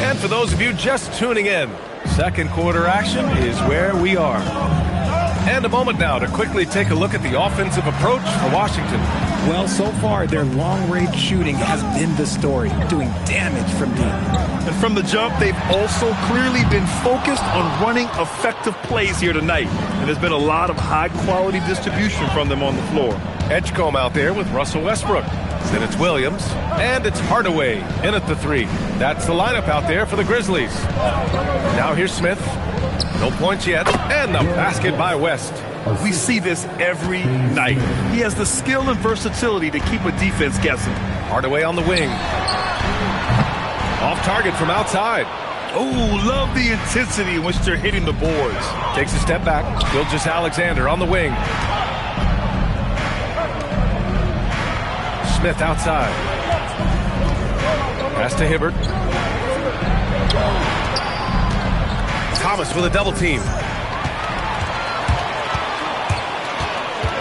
And for those of you just tuning in, second quarter action is where we are. And a moment now to quickly take a look at the offensive approach for Washington. Well, so far, their long-range shooting has been the story, doing damage from deep. And from the jump, they've also clearly been focused on running effective plays here tonight. And there's been a lot of high-quality distribution from them on the floor. Edgecombe out there with Russell Westbrook. Then it's Williams, and it's Hardaway in at the 3. That's the lineup out there for the Grizzlies. Now here's Smith. No points yet, and the basket by West. We see this every night. He has the skill and versatility to keep a defense guessing. Hardaway on the wing. Off target from outside. Oh, love the intensity in which they're hitting the boards. Takes a step back. Gilgeous-Alexander on the wing. Smith outside. Pass to Hibbert. Thomas with a double team.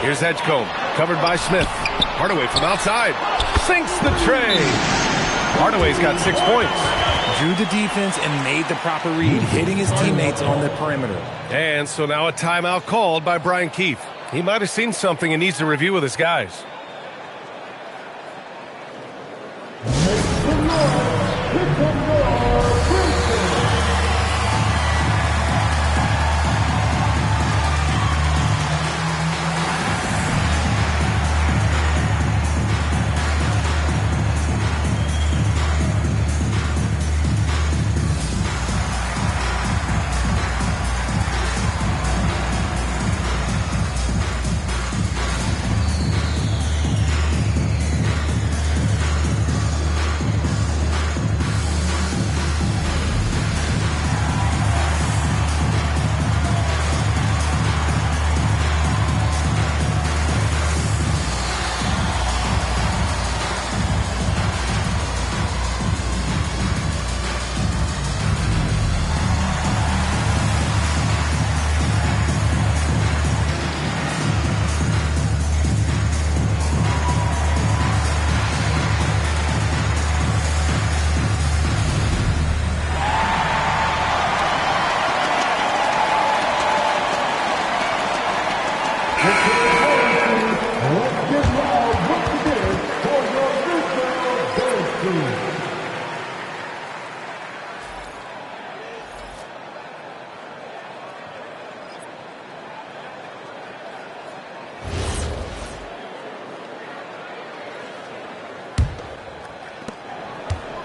Here's Edgecombe, covered by Smith. Hardaway from outside. Sinks the tray. Hardaway's got 6 points. Drew the defense and made the proper read, hitting his teammates on the perimeter. And so now a timeout called by Brian Keefe. He might have seen something and needs to review with his guys.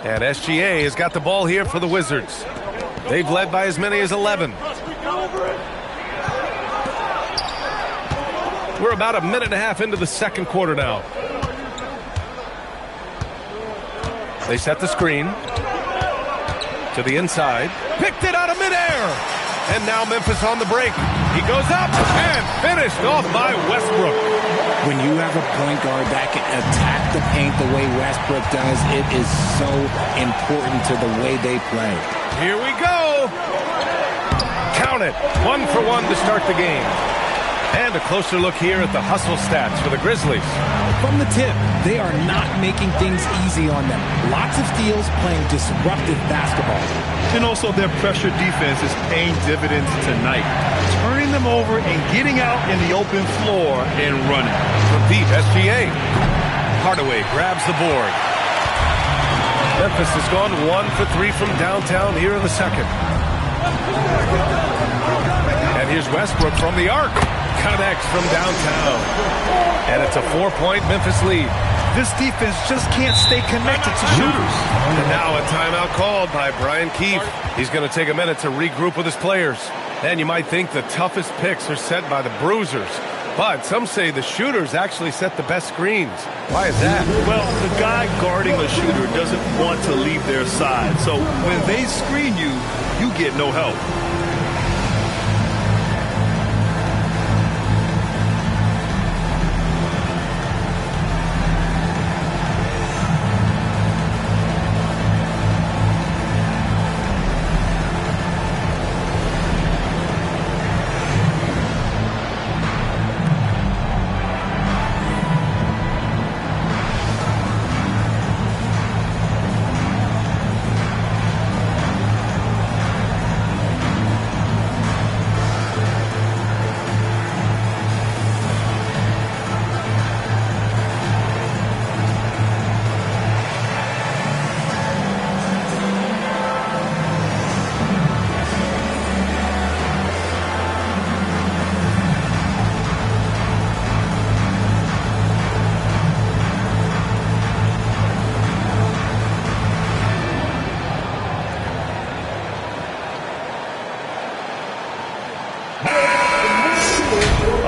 And SGA has got the ball here for the Wizards. They've led by as many as 11. We're about a minute and a half into the second quarter now. They set the screen to the inside. Picked it out of midair. And now Memphis on the break. He goes up and finished off by Westbrook. When you have a point guard that can attack the paint the way Westbrook does, it is so important to the way they play. Here we go. Count it. 1 for 1 to start the game. And a closer look here at the hustle stats for the Grizzlies. From the tip, they are not making things easy on them. Lots of steals, playing disruptive basketball. And also their pressure defense is paying dividends tonight. Turning them over and getting out in the open floor and running. From deep, SGA. Hardaway grabs the board. Memphis has gone 1 for 3 from downtown here in the second. And here's Westbrook from the arc. Connects from downtown. And it's a 4-point Memphis lead. This defense just can't stay connected to shooters. And now a timeout called by Brian Keefe. He's going to take a minute to regroup with his players. And you might think the toughest picks are set by the bruisers. But some say the shooters actually set the best screens. Why is that? Well, the guy guarding a shooter doesn't want to leave their side. So when they screen you, you get no help.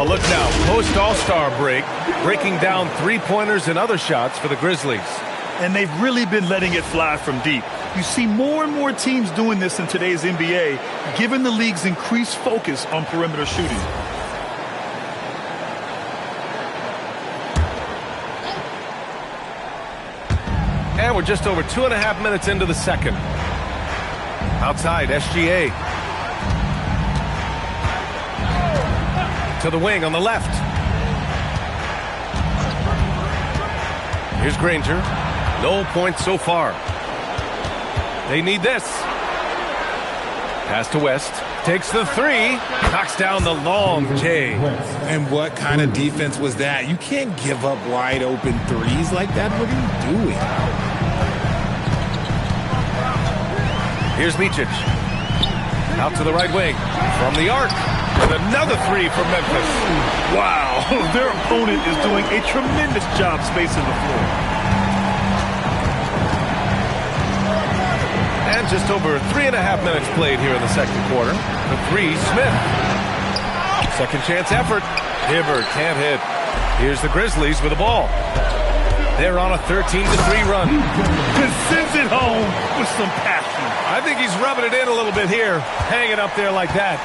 Look now, post-All-Star break, breaking down three-pointers and other shots for the Grizzlies. And they've really been letting it fly from deep. You see more and more teams doing this in today's NBA, given the league's increased focus on perimeter shooting. And we're just over 2.5 minutes into the second. Outside, SGA. To the wing on the left. Here's Granger. No points so far. They need this. Pass to West. Takes the three. Knocks down the long J. And what kind of defense was that? You can't give up wide open threes like that. What are you doing? Here's Micic. Out to the right wing. From the arc. And another three for Memphis. Wow. Their opponent is doing a tremendous job spacing the floor. And just over 3.5 minutes played here in the second quarter. The three, Smith. Second chance effort. Hibbert can't hit. Here's the Grizzlies with the ball. They're on a 13-3 run. And sends it home with some passion. I think he's rubbing it in a little bit here. Hanging up there like that.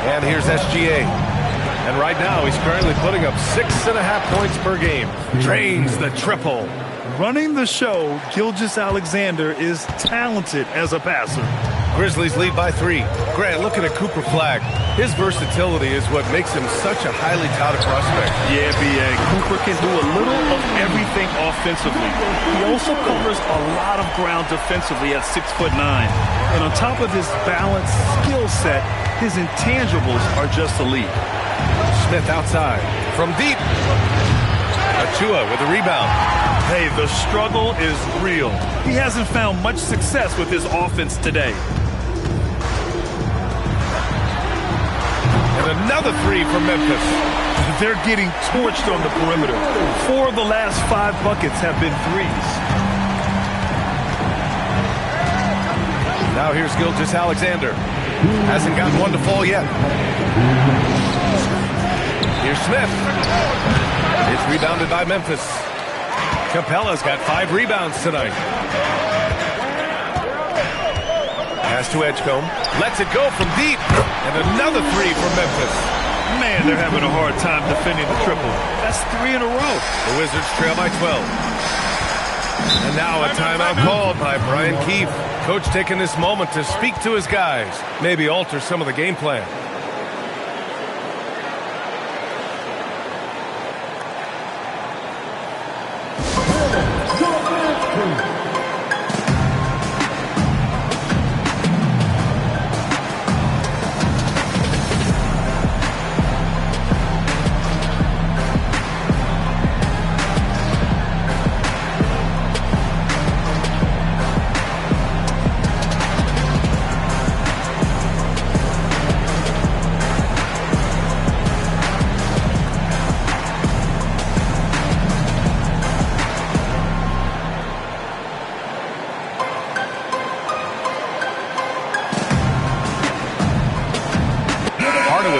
And here's SGA. And right now he's currently putting up 6.5 points per game. Drains the triple. Running the show, Gilgeous-Alexander is talented as a passer. Grizzlies lead by 3. Grant, looking at Cooper Flagg. His versatility is what makes him such a highly touted prospect. Yeah, B.A. Cooper can do a little of everything offensively. He also covers a lot of ground defensively at 6'9". And on top of his balanced skill set, his intangibles are just elite. Smith outside. From deep. Achua with a rebound. Hey, the struggle is real. He hasn't found much success with his offense today. And another three for Memphis. They're getting torched on the perimeter. 4 of the last 5 buckets have been threes. Now here's Gilgeous-Alexander. Hasn't gotten one to fall yet. Here's Smith. It's rebounded by Memphis. Capella's got 5 rebounds tonight. Pass to Edgecombe. Lets it go from deep. And another three for Memphis. Man, they're having a hard time defending the triple. That's 3 in a row. The Wizards trail by 12. And now a timeout called by Brian Keefe. Coach taking this moment to speak to his guys. Maybe alter some of the game plan.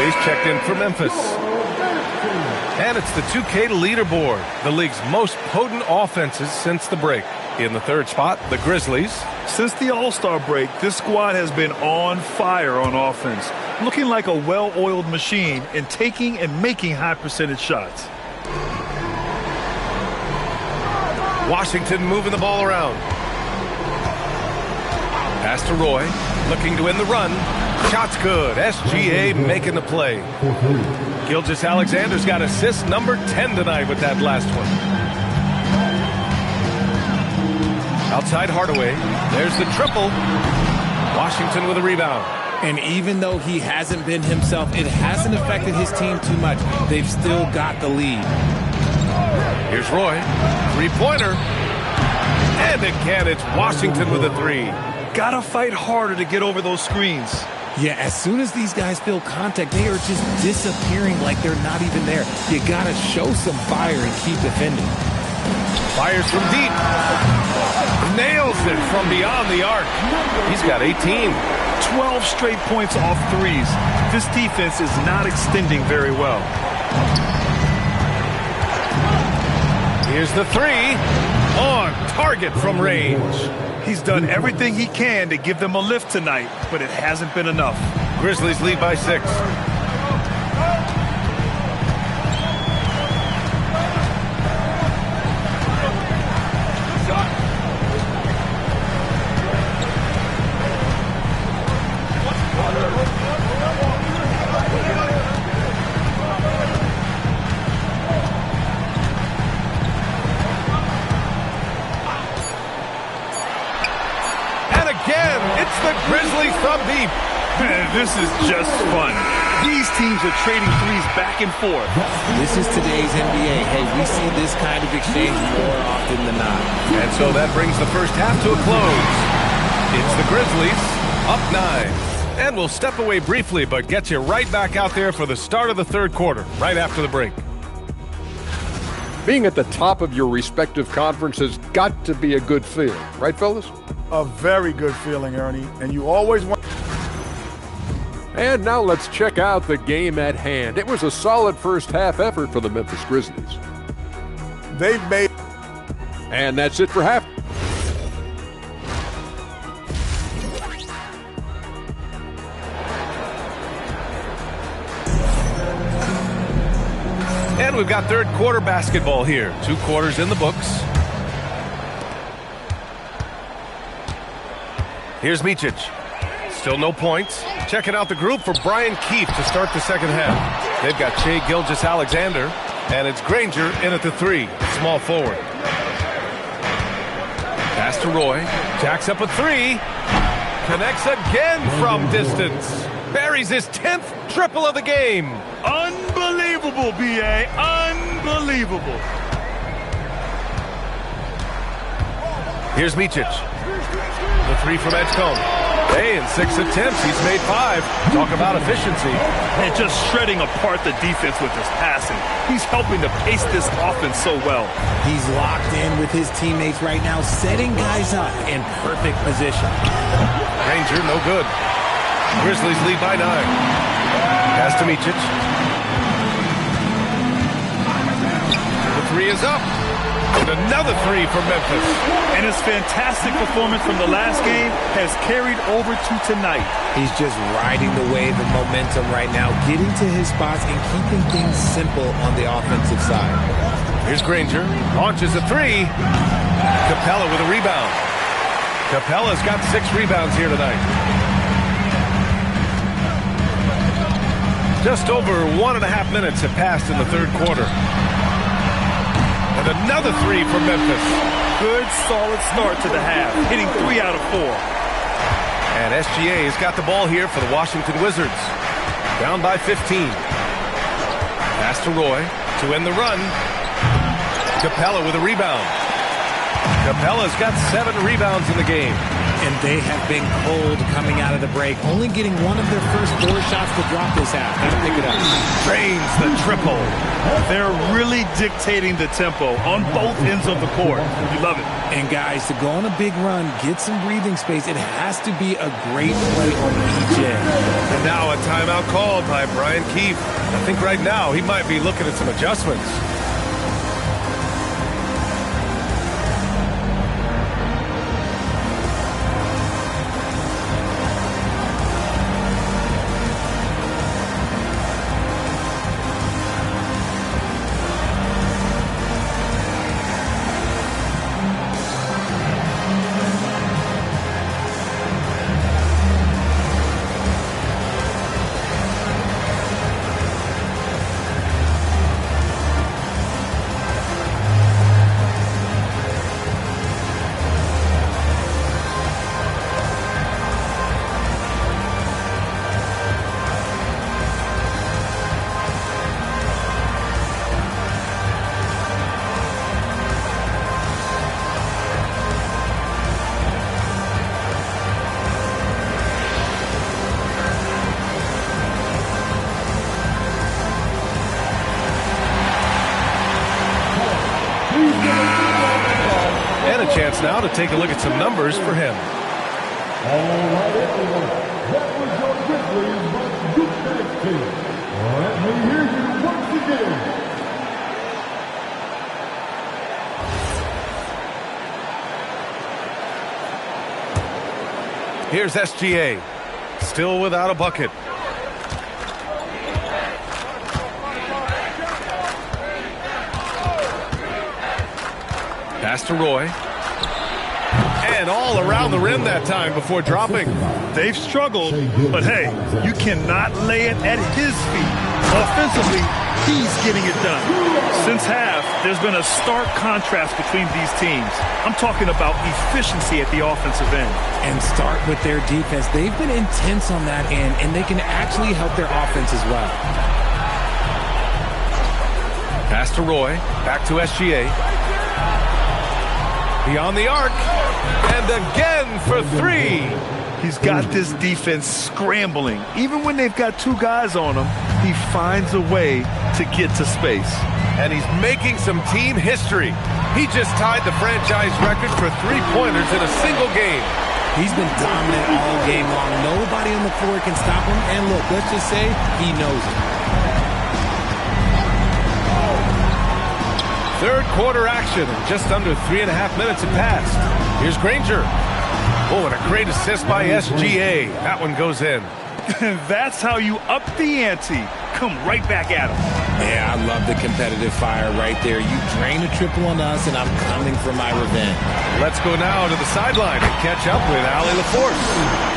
Grizzlies checked in for Memphis. And it's the 2K leaderboard, the league's most potent offenses since the break. In the third spot, the Grizzlies. Since the All-Star break, this squad has been on fire on offense, looking like a well-oiled machine and taking and making high-percentage shots. Washington moving the ball around. Pass to Roy, looking to win the run. Shot's good. SGA making the play. Gilgeous Alexander's got assist number 10 tonight with that last one. Outside Hardaway. There's the triple. Washington with a rebound. And even though he hasn't been himself, it hasn't affected his team too much. They've still got the lead. Here's Roy. Three-pointer. And again, it's Washington with a three. Gotta fight harder to get over those screens. Yeah, as soon as these guys feel contact, they are just disappearing like they're not even there. You gotta show some fire and keep defending. Fires from deep. Nails it from beyond the arc. He's got 18. 12 straight points off threes. This defense is not extending very well. Here's the three. On target from range. He's done everything he can to give them a lift tonight, but it hasn't been enough. Grizzlies lead by 6. It's the Grizzlies from deep. This is just fun. These teams are trading threes back and forth. This is today's NBA. Hey, we see this kind of exchange more often than not. And so that brings the first half to a close. It's the Grizzlies up 9. And we'll step away briefly, but get you right back out there for the start of the third quarter, right after the break. Being at the top of your respective conference has got to be a good feeling. Right, fellas? A very good feeling, Ernie. And you always want... And now let's check out the game at hand. It was a solid first half effort for the Memphis Grizzlies. They've made... And that's it for half. And we've got third quarter basketball here. 2 quarters in the books. Here's Micic. Still no points. Checking out the group for Brian Keefe to start the second half. They've got Shai Gilgeous-Alexander, and it's Granger in at the 3, small forward. Pass to Roy. Jacks up a 3. Connects again from distance. Buries his 10th triple of the game. Unbelievable, B.A. Unbelievable. Here's Micic. The 3 from Edgecombe. Hey, in 6 attempts, he's made 5. Talk about efficiency. And just shredding apart the defense with his passing. He's helping to pace this offense so well. He's locked in with his teammates right now, setting guys up in perfect position. Granger, no good. Grizzlies lead by 9. Pass to Micic. The 3 is up. And another 3 for Memphis. And his fantastic performance from the last game has carried over to tonight. He's just riding the wave of momentum right now, getting to his spots and keeping things simple on the offensive side. Here's Granger. Launches a 3. Capella with a rebound. Capella's got 6 rebounds here tonight. Just over 1.5 minutes have passed in the third quarter. And another 3 for Memphis. Good, solid start to the half, hitting 3 out of 4. And SGA has got the ball here for the Washington Wizards. Down by 15. Pass to Roy to end the run. Capella with a rebound. Capella's got 7 rebounds in the game. And they have been cold coming out of the break, only getting one of their first 4 shots to drop this half. Got to pick it up. Drains the triple. They're really dictating the tempo on both ends of the court. You love it. And guys, to go on a big run, get some breathing space, it has to be a great play on each end. And now a timeout called by Brian Keefe. I think right now he might be looking at some adjustments. And a chance now to take a look at some numbers for him. All right, everyone. That was your Grizzlies versus Jsk S3. Let me hear you once again. Here's SGA. Still without a bucket. Pass to Roy. And all around the rim that time before dropping. They've struggled, but hey, you cannot lay it at his feet. Offensively, he's getting it done. Since half, there's been a stark contrast between these teams. I'm talking about efficiency at the offensive end. And start with their defense. They've been intense on that end, and they can actually help their offense as well. Pass to Roy. Back to SGA. Beyond the arc. And again for 3. He's got this defense scrambling. Even when they've got 2 guys on him, he finds a way to get to space. And he's making some team history. He just tied the franchise record for 3-pointers in a single game. He's been dominant all game long. Nobody on the floor can stop him. And look, let's just say he knows it. Third quarter action. Just under 3.5 minutes have passed. Here's Granger. Oh, and a great assist by SGA. That one goes in. That's how you up the ante. Come right back at him. Yeah, I love the competitive fire right there. You drain a triple on us, and I'm coming for my revenge. Let's go now to the sideline and catch up with Allie LaForce.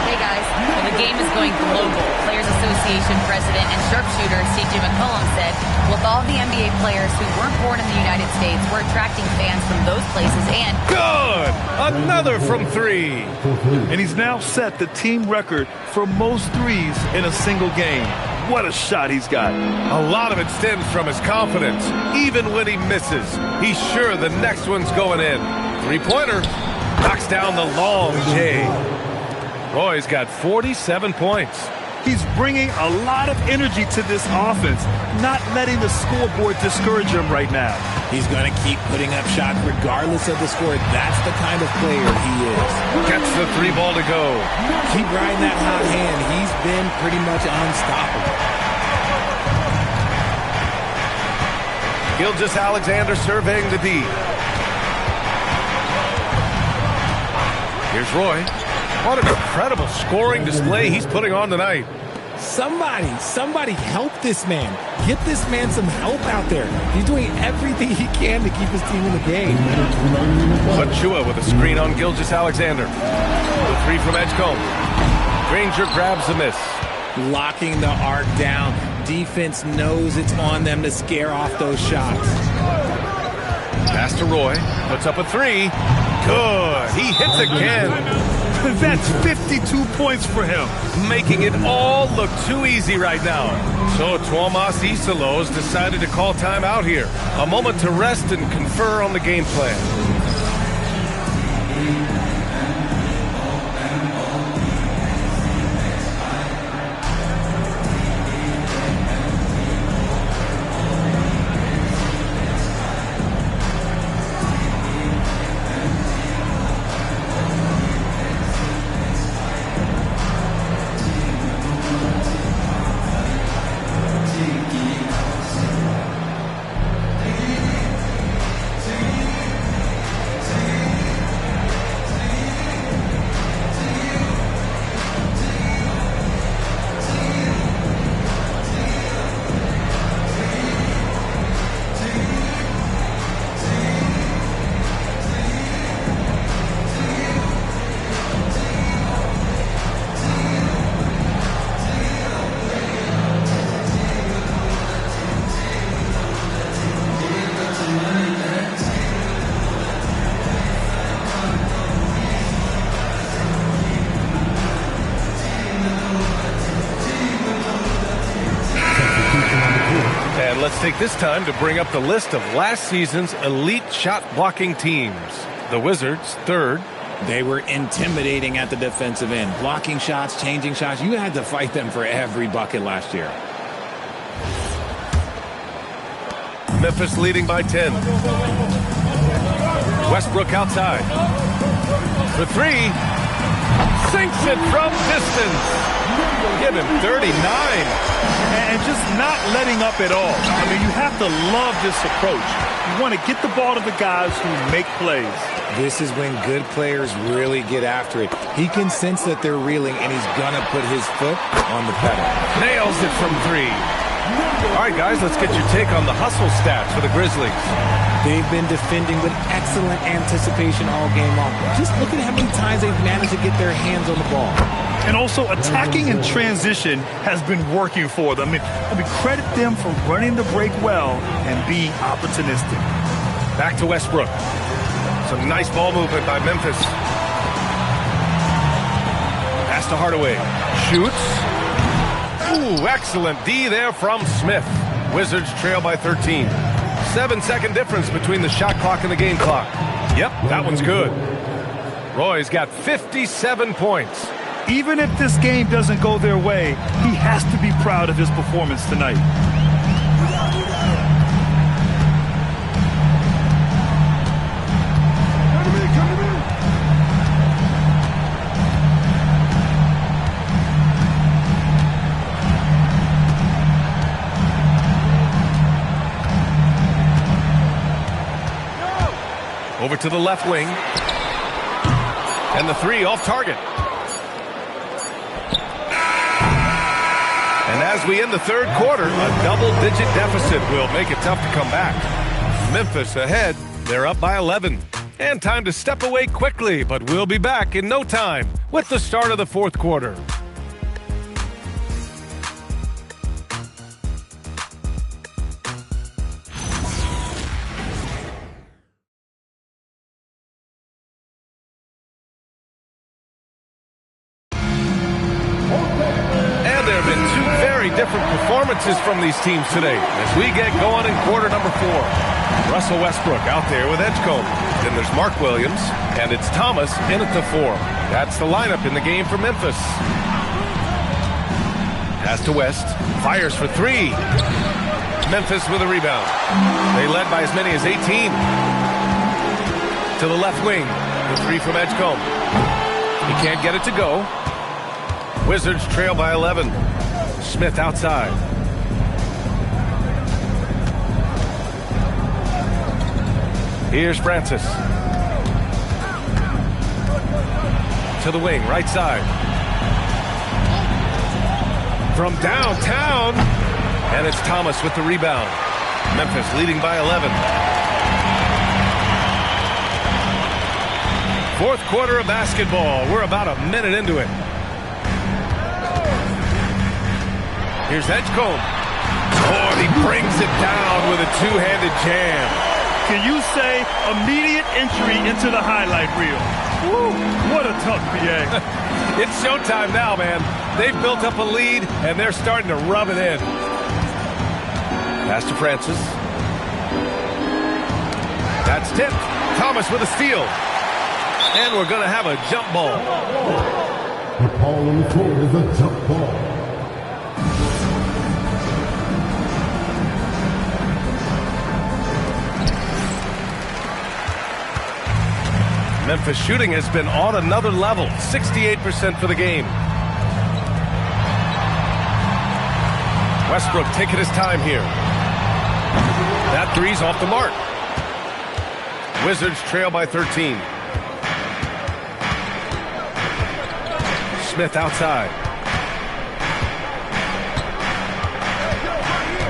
Hey, guys. Well, the game is going global. Players Association President and sharpshooter C.J. McCollum said, with all the NBA players who weren't born in the United States, we're attracting fans from those places and... Good! Another from 3. And he's now set the team record for most threes in a single game. What a shot he's got. A lot of it stems from his confidence. Even when he misses, he's sure the next one's going in. 3-pointer. Knocks down the long J. Roy's got 47 points. He's bringing a lot of energy to this offense, not letting the scoreboard discourage him right now. He's going to keep putting up shots regardless of the score. That's the kind of player he is. Gets the 3 ball to go. Keep riding that hot hand. He's been pretty much unstoppable. Gilgeous Alexander surveying the D. Here's Roy. What an incredible scoring display he's putting on tonight. Somebody help this man. Get this man some help out there. He's doing everything he can to keep his team in the game. Achua with a screen on Gilgeous Alexander. The 3 from Edgecombe. Granger grabs the miss. Locking the arc down. Defense knows it's on them to scare off those shots. Pass to Roy. Puts up a 3. Good. He hits again. That's 52 points for him. Making it all look too easy right now. So Tuomas Isalos decided to call timeout here. A moment to rest and confer on the game plan. let's take this time to bring up the list of last season's elite shot blocking teams. The Wizards, third. They were intimidating at the defensive end. Blocking shots, changing shots. You had to fight them for every bucket last year. Memphis leading by 10. Westbrook outside. For three. Sinks it from distance. Give him 39. And just not letting up at all. I mean, you have to love this approach. You want to get the ball to the guys who make plays. This is when good players really get after it. He can sense that they're reeling, and he's going to put his foot on the pedal. Nails it from three. All right, guys, let's get your take on the hustle stats for the Grizzlies. They've been defending with excellent anticipation all game long. Just look at how many times they've managed to get their hands on the ball. And also attacking in transition has been working for them. I mean, credit them for running the break well and being opportunistic. Back to Westbrook. Some nice ball movement by Memphis. Pass to Hardaway. Shoots. Ooh, excellent D there from Smith. Wizards trail by 13. 7-second difference between the shot clock and the game clock. Yep, that one's good. Roy's got 57 points. Even if this game doesn't go their way, he has to be proud of his performance tonight. Over to the left wing. And the three off target. And as we end the third quarter, a double-digit deficit will make it tough to come back. Memphis ahead. They're up by 11. And time to step away quickly, but we'll be back in no time with the start of the fourth quarter. Different performances from these teams today as we get going in quarter number 4. Russell Westbrook out there with Edgecombe. Then there's Mark Williams, and it's Thomas in at the 4. That's the lineup in the game for Memphis. Pass to West. Fires for 3. Memphis with a rebound. They led by as many as 18. To the left wing. The 3 from Edgecombe. He can't get it to go. Wizards trail by 11. Smith outside. Here's Francis. To the wing, right side. From downtown. And it's Thomas with the rebound. Memphis leading by 11. Fourth quarter of basketball. We're about a minute into it. Here's Edgecombe. Oh, and he brings it down with a two-handed jam. Can you say immediate entry into the highlight reel? Woo, what a tough PA. It's showtime now, man. They've built up a lead, and they're starting to rub it in. Pass to Francis. That's tipped. Thomas with a steal. And we're going to have a jump ball. The call on the floor is a jump ball. Memphis shooting has been on another level, 68% for the game. Westbrook taking his time here. That three's off the mark. Wizards trail by 13. Smith outside.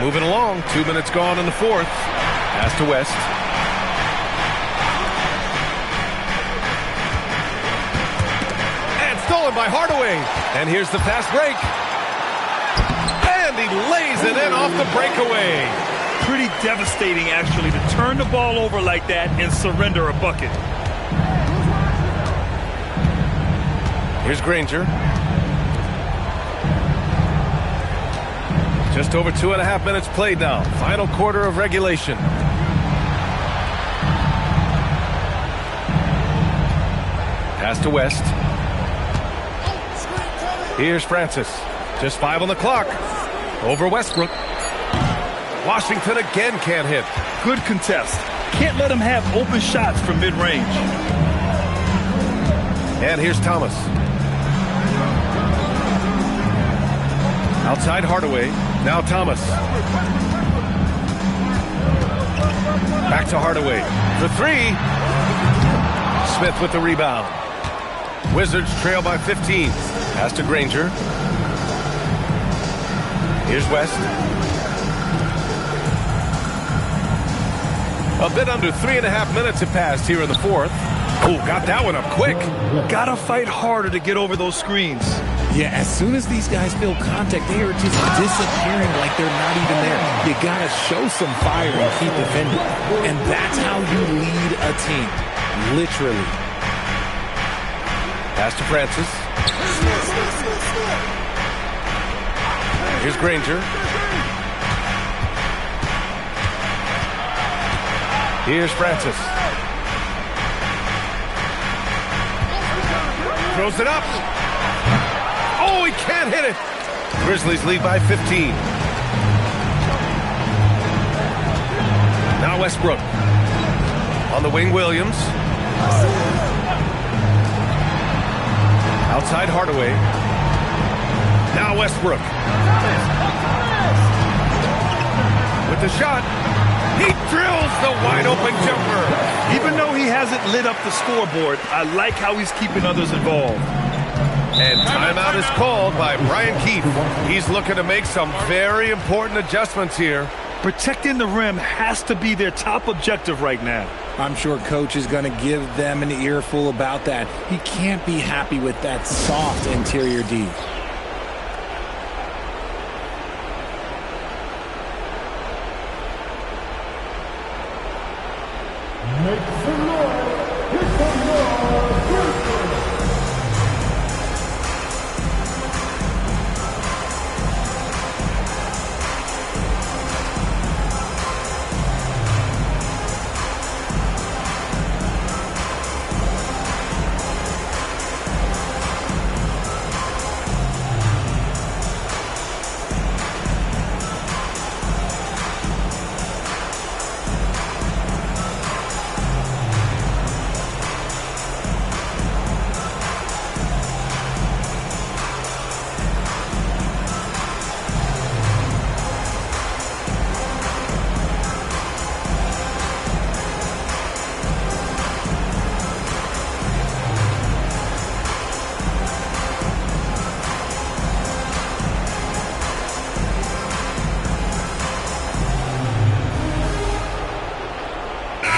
Moving along, 2 minutes gone in the fourth. Pass to West. Stolen by Hardaway. And here's the fast break. And he lays it in off the breakaway. Pretty devastating, actually, to turn the ball over like that and surrender a bucket. Here's Granger. To Just over 2.5 minutes played now. Final quarter of regulation. Pass to West. Here's Francis. Just 5 on the clock. Over Westbrook. Washington again can't hit. Good contest. Can't let him have open shots from mid-range. And here's Thomas. Outside Hardaway. Now Thomas. Back to Hardaway. The three. Smith with the rebound. Wizards trail by 15. Pass to Granger. Here's West. A bit under 3.5 minutes have passed here in the fourth. Ooh, got that one up quick. Gotta fight harder to get over those screens. Yeah, as soon as these guys feel contact, they are just disappearing like they're not even there. You gotta show some fire and keep defending. And that's how you lead a team. Literally. Pass to Francis. Here's Granger. Here's Francis. Throws it up. Oh, he can't hit it. Grizzlies lead by 15. Now Westbrook. On the wing, Williams. Outside Hardaway. Now Westbrook. With the shot. He drills the wide open jumper. Even though he hasn't lit up the scoreboard, I like how he's keeping others involved. And timeout is called by Brian Keefe. He's looking to make some very important adjustments here. Protecting the rim has to be their top objective right now. I'm sure coach is going to give them an earful about that. He can't be happy with that soft interior D. Make some noise. Get some noise.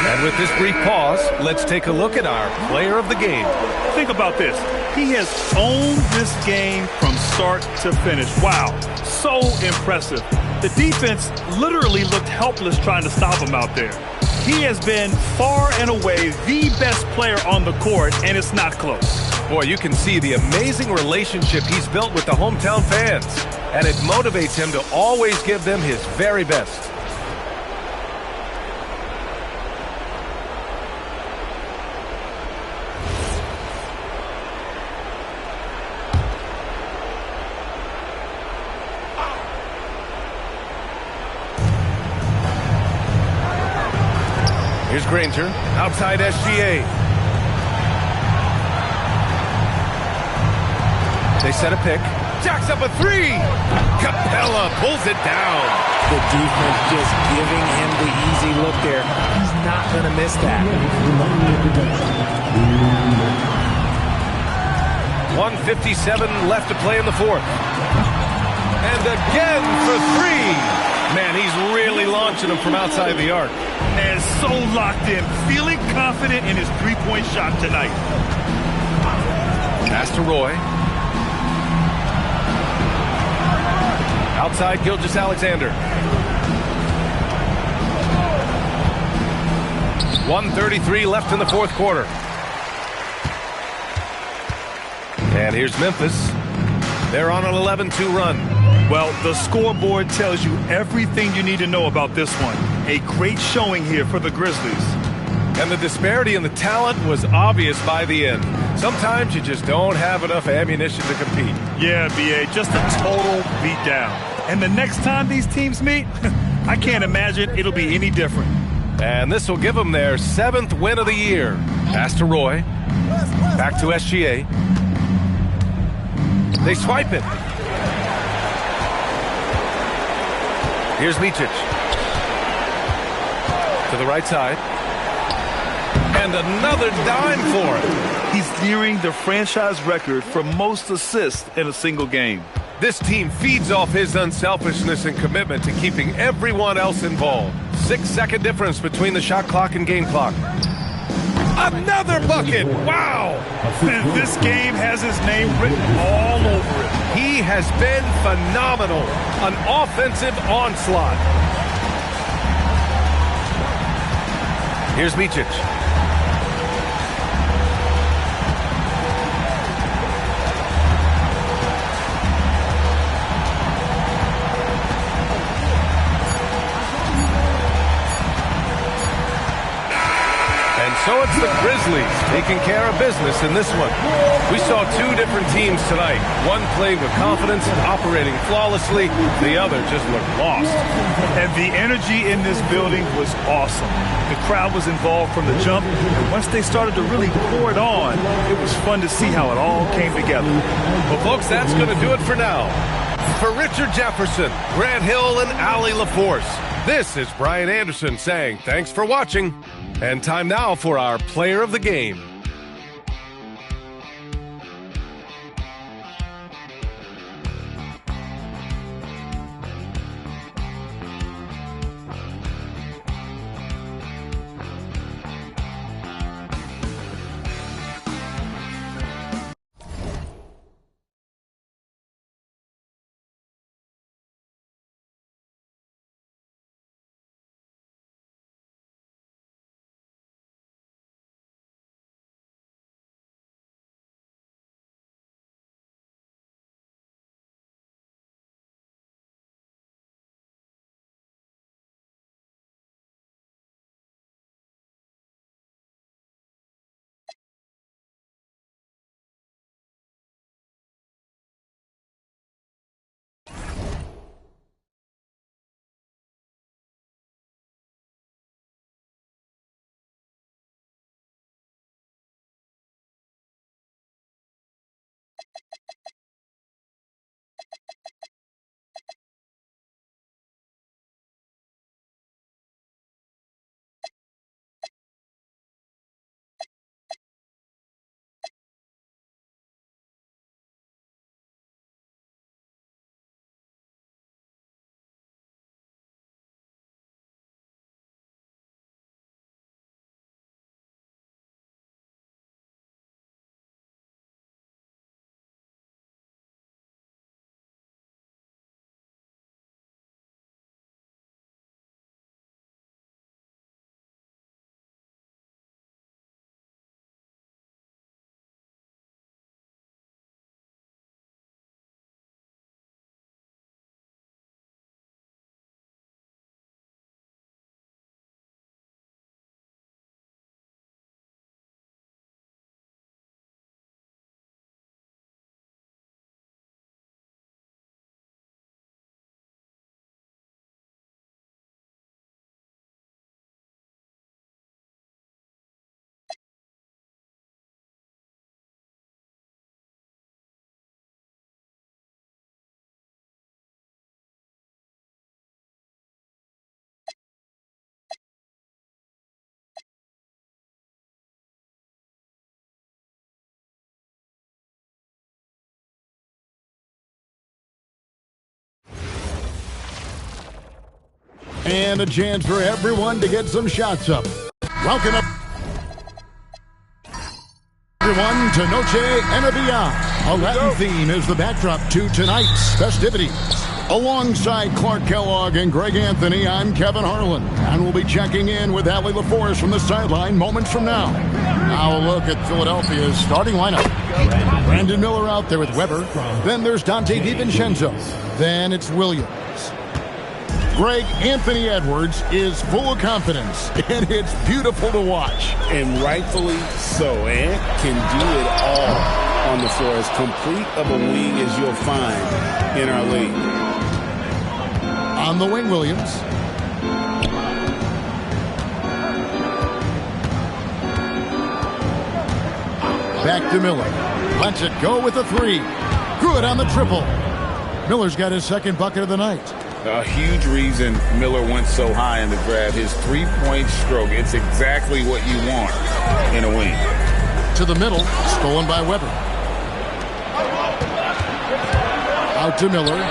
And with this brief pause, let's take a look at our player of the game. Think about this. He has owned this game from start to finish. Wow, so impressive. The defense literally looked helpless trying to stop him out there. He has been far and away the best player on the court, and it's not close. Boy, you can see the amazing relationship he's built with the hometown fans, and it motivates him to always give them his very best. Here's Granger, outside SGA. They set a pick. Jacks up a three. Capella pulls it down. The defense just giving him the easy look there. He's not going to miss that. 1:57 left to play in the fourth. And again for three. Man, he's really launching them from outside the arc. And so locked in, feeling confident in his three-point shot tonight. Pass to Roy. Outside Gilgeous-Alexander. 1:33 left in the fourth quarter. And here's Memphis. They're on an 11-2 run. Well, the scoreboard tells you everything you need to know about this one. A great showing here for the Grizzlies. And the disparity in the talent was obvious by the end. Sometimes you just don't have enough ammunition to compete. Yeah, B.A., just a total beatdown. And the next time these teams meet, I can't imagine it'll be any different. And this will give them their 7th win of the year. Pass to Roy. Back to SGA. They swipe it. Here's Micic. To the right side. And another dime for it. He's nearing the franchise record for most assists in a single game. This team feeds off his unselfishness and commitment to keeping everyone else involved. 6-second difference between the shot clock and game clock. Another bucket! Wow! And this game has his name written all over it. He has been phenomenal. An offensive onslaught. Here's Micic. So it's the Grizzlies taking care of business in this one. We saw two different teams tonight. One played with confidence and operating flawlessly. The other just looked lost. And the energy in this building was awesome. The crowd was involved from the jump, and once they started to really pour it on, it was fun to see how it all came together. Well, folks, that's going to do it for now. For Richard Jefferson, Grant Hill, and Allie LaForce, this is Brian Anderson saying thanks for watching. And time now for our player of the game. And a chance for everyone to get some shots up. Welcome up, everyone, to Noche and Beyond. A Latin theme is the backdrop to tonight's festivities. Alongside Clark Kellogg and Greg Anthony, I'm Kevin Harlan, and we'll be checking in with Allie LaForce from the sideline moments from now. Now a look at Philadelphia's starting lineup. Brandon Miller out there with Weber. Then there's Dante DiVincenzo. Then it's Williams. Greg, Anthony Edwards is full of confidence, and it's beautiful to watch. And rightfully so. Ant can do it all on the floor. As complete of a wing as you'll find in our league. On the wing, Williams. Back to Miller. Lets it go with a three. Good on the triple. Miller's got his second bucket of the night. A huge reason Miller went so high in the draft, his three-point stroke. It's exactly what you want in a wing. To the middle, stolen by Weber. Out to Miller.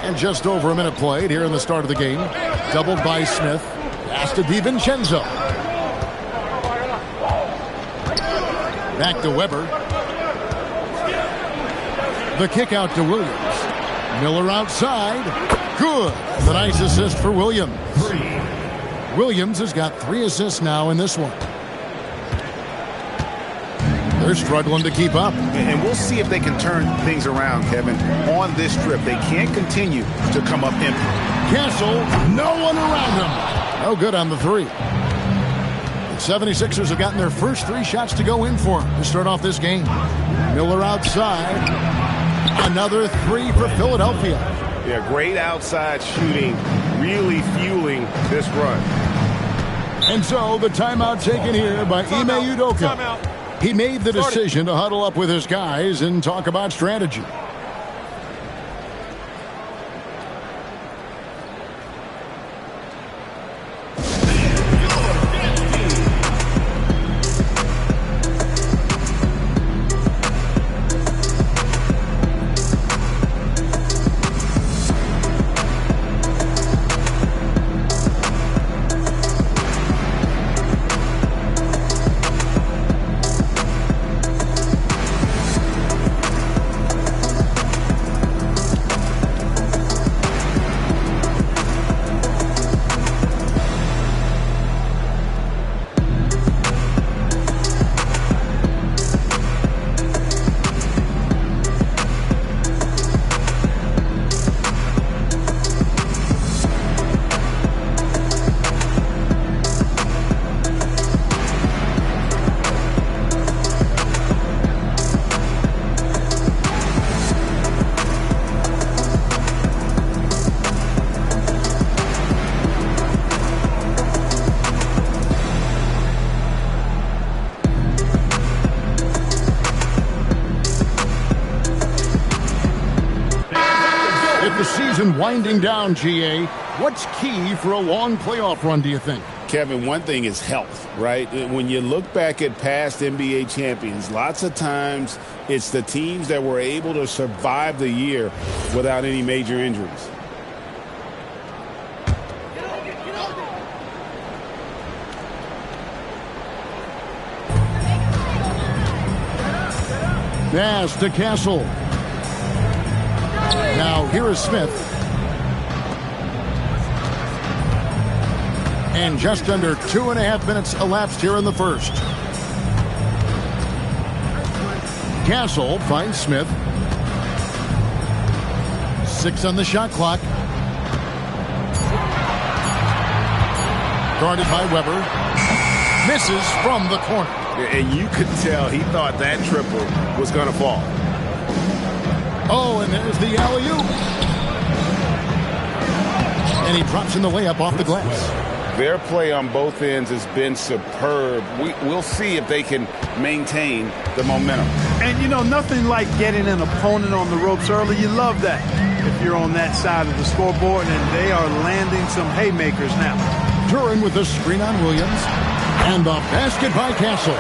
And just over a minute played here in the start of the game. Doubled by Smith. Pass to DiVincenzo. Back to Weber. The kick out to Williams. Miller outside. Good. The nice assist for Williams. Williams has got 3 assists now in this one. They're struggling to keep up. And we'll see if they can turn things around, Kevin, on this trip. They can't continue to come up empty. Castle, no one around him. No good on the three. The 76ers have gotten their first 3 shots to go in for him to start off this game. Miller outside. Another 3 for Philadelphia. Yeah, great outside shooting, really fueling this run. And so the timeout taken here by Ime Udoka. He made the decision to huddle up with his guys and talk about strategy. Winding down, GA. What's key for a long playoff run, do you think? Kevin, one thing is health, right? When you look back at past NBA champions, lots of times it's the teams that were able to survive the year without any major injuries. Pass to Castle. Now here is Smith. And just under 2.5 minutes elapsed here in the first. Castle finds Smith. 6 on the shot clock. Guarded by Weber. Misses from the corner. And you could tell he thought that triple was going to fall. Oh, and there's the alley-oop. And he drops in the layup off the glass. Their play on both ends has been superb. We'll see if they can maintain the momentum. And, you know, nothing like getting an opponent on the ropes early. You love that if you're on that side of the scoreboard, and they are landing some haymakers now. Duran with the screen on Williams. And the basket by Castle.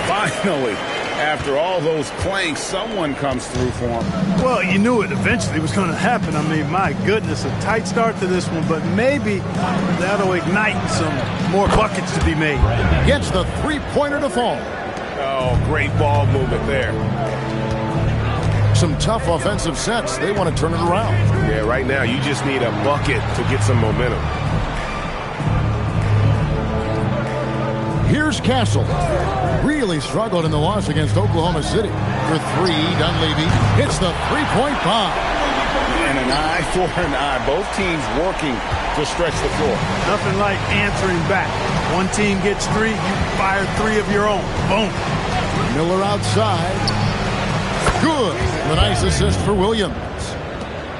Finally, after all those clanks, someone comes through for him. Well, you knew it eventually was going to happen. I mean, my goodness, a tight start to this one, but maybe that'll ignite some more buckets to be made. Gets the three-pointer to fall. Oh, great ball movement there. Some tough offensive sets. They want to turn it around. Yeah, right now you just need a bucket to get some momentum. Here's Castle. Really struggled in the loss against Oklahoma City. For three, Dunleavy hits the three-point bomb. And an eye for an eye. Both teams working to stretch the floor. Nothing like answering back. One team gets three, you fire three of your own. Boom. Miller outside. Good. A nice assist for Williams.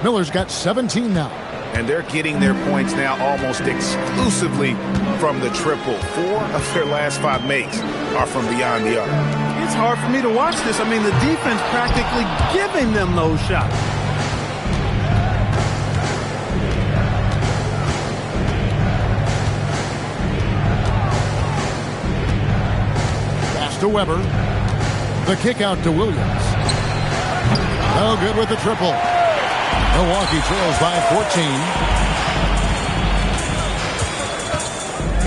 Miller's got 17 now. And they're getting their points now almost exclusively from the triple. 4 of their last 5 makes are from beyond the arc. It's hard for me to watch this. I mean, the defense practically giving them those shots. Pass to Weber. The kick out to Williams. No good with the triple. Milwaukee trails by 14.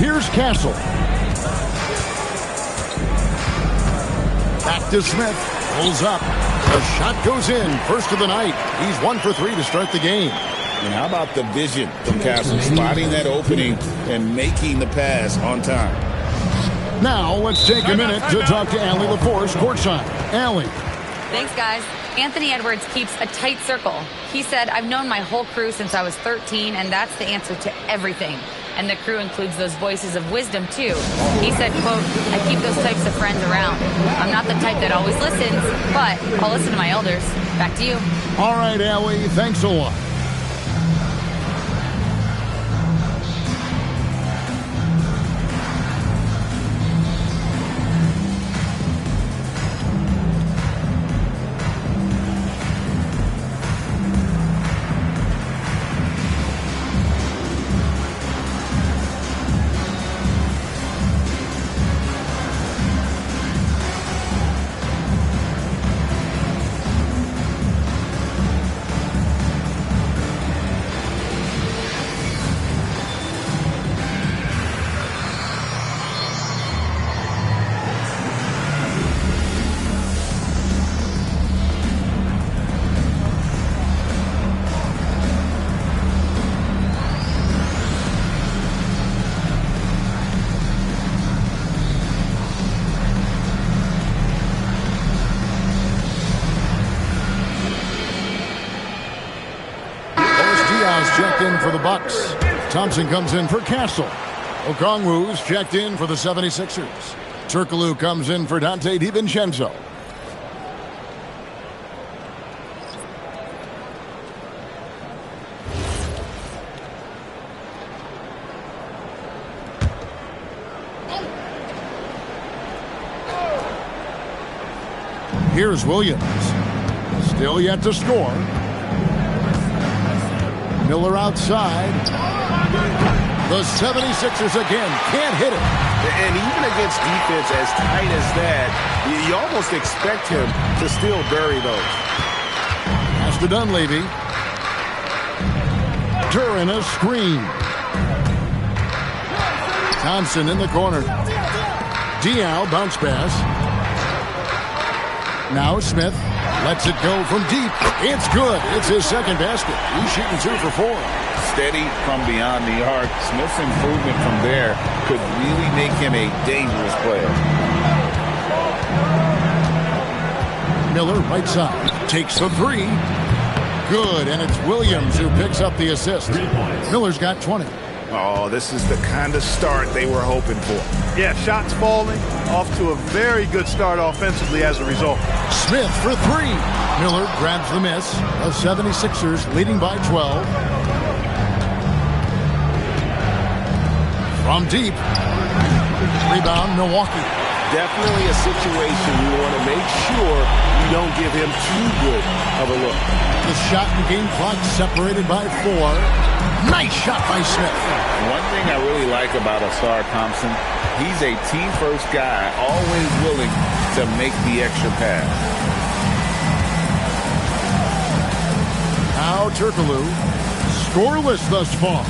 Here's Castle. Back to Smith. Pulls up. The shot goes in. First of the night. He's 1 for 3 to start the game. And how about the vision from Castle? Spotting that opening and making the pass on time. Now let's take a minute to talk to Allie LaForce courtside. Allie. Thanks, guys. Anthony Edwards keeps a tight circle. He said, I've known my whole crew since I was 13, and that's the answer to everything. And the crew includes those voices of wisdom, too. He said, quote, I keep those types of friends around. I'm not the type that always listens, but I'll listen to my elders. Back to you. All right, Allie, thanks a lot. Checked in for the Bucks. Thompson comes in for Castle. Okongwu's checked in for the 76ers. Turkoglu comes in for Dante DiVincenzo. Here's Williams. Still yet to score. Miller outside. The 76ers again can't hit it. And even against defense as tight as that, you almost expect him to still bury those. Pass to Dunleavy. Duran a screen. Thompson in the corner. Diaw bounce pass. Now Smith. Lets it go from deep. It's good. It's his second basket. He's shooting 2 for 4. Steady from beyond the arc. Smith's improvement from there could really make him a dangerous player. Miller right side. Takes the 3. Good. And it's Williams who picks up the assist. Miller's got 20. Oh, this is the kind of start they were hoping for. Yeah, shots falling. Off to a very good start offensively as a result. Smith for 3. Miller grabs the miss. The 76ers leading by 12. From deep. Rebound, Milwaukee. Definitely a situation you want to make sure you don't give him too good of a look. The shot and game clock separated by 4. Nice shot by Smith. One thing I really like about Ausar Thompson, he's a team-first guy, always willing to make the extra pass. Now Turkoglu, scoreless thus far.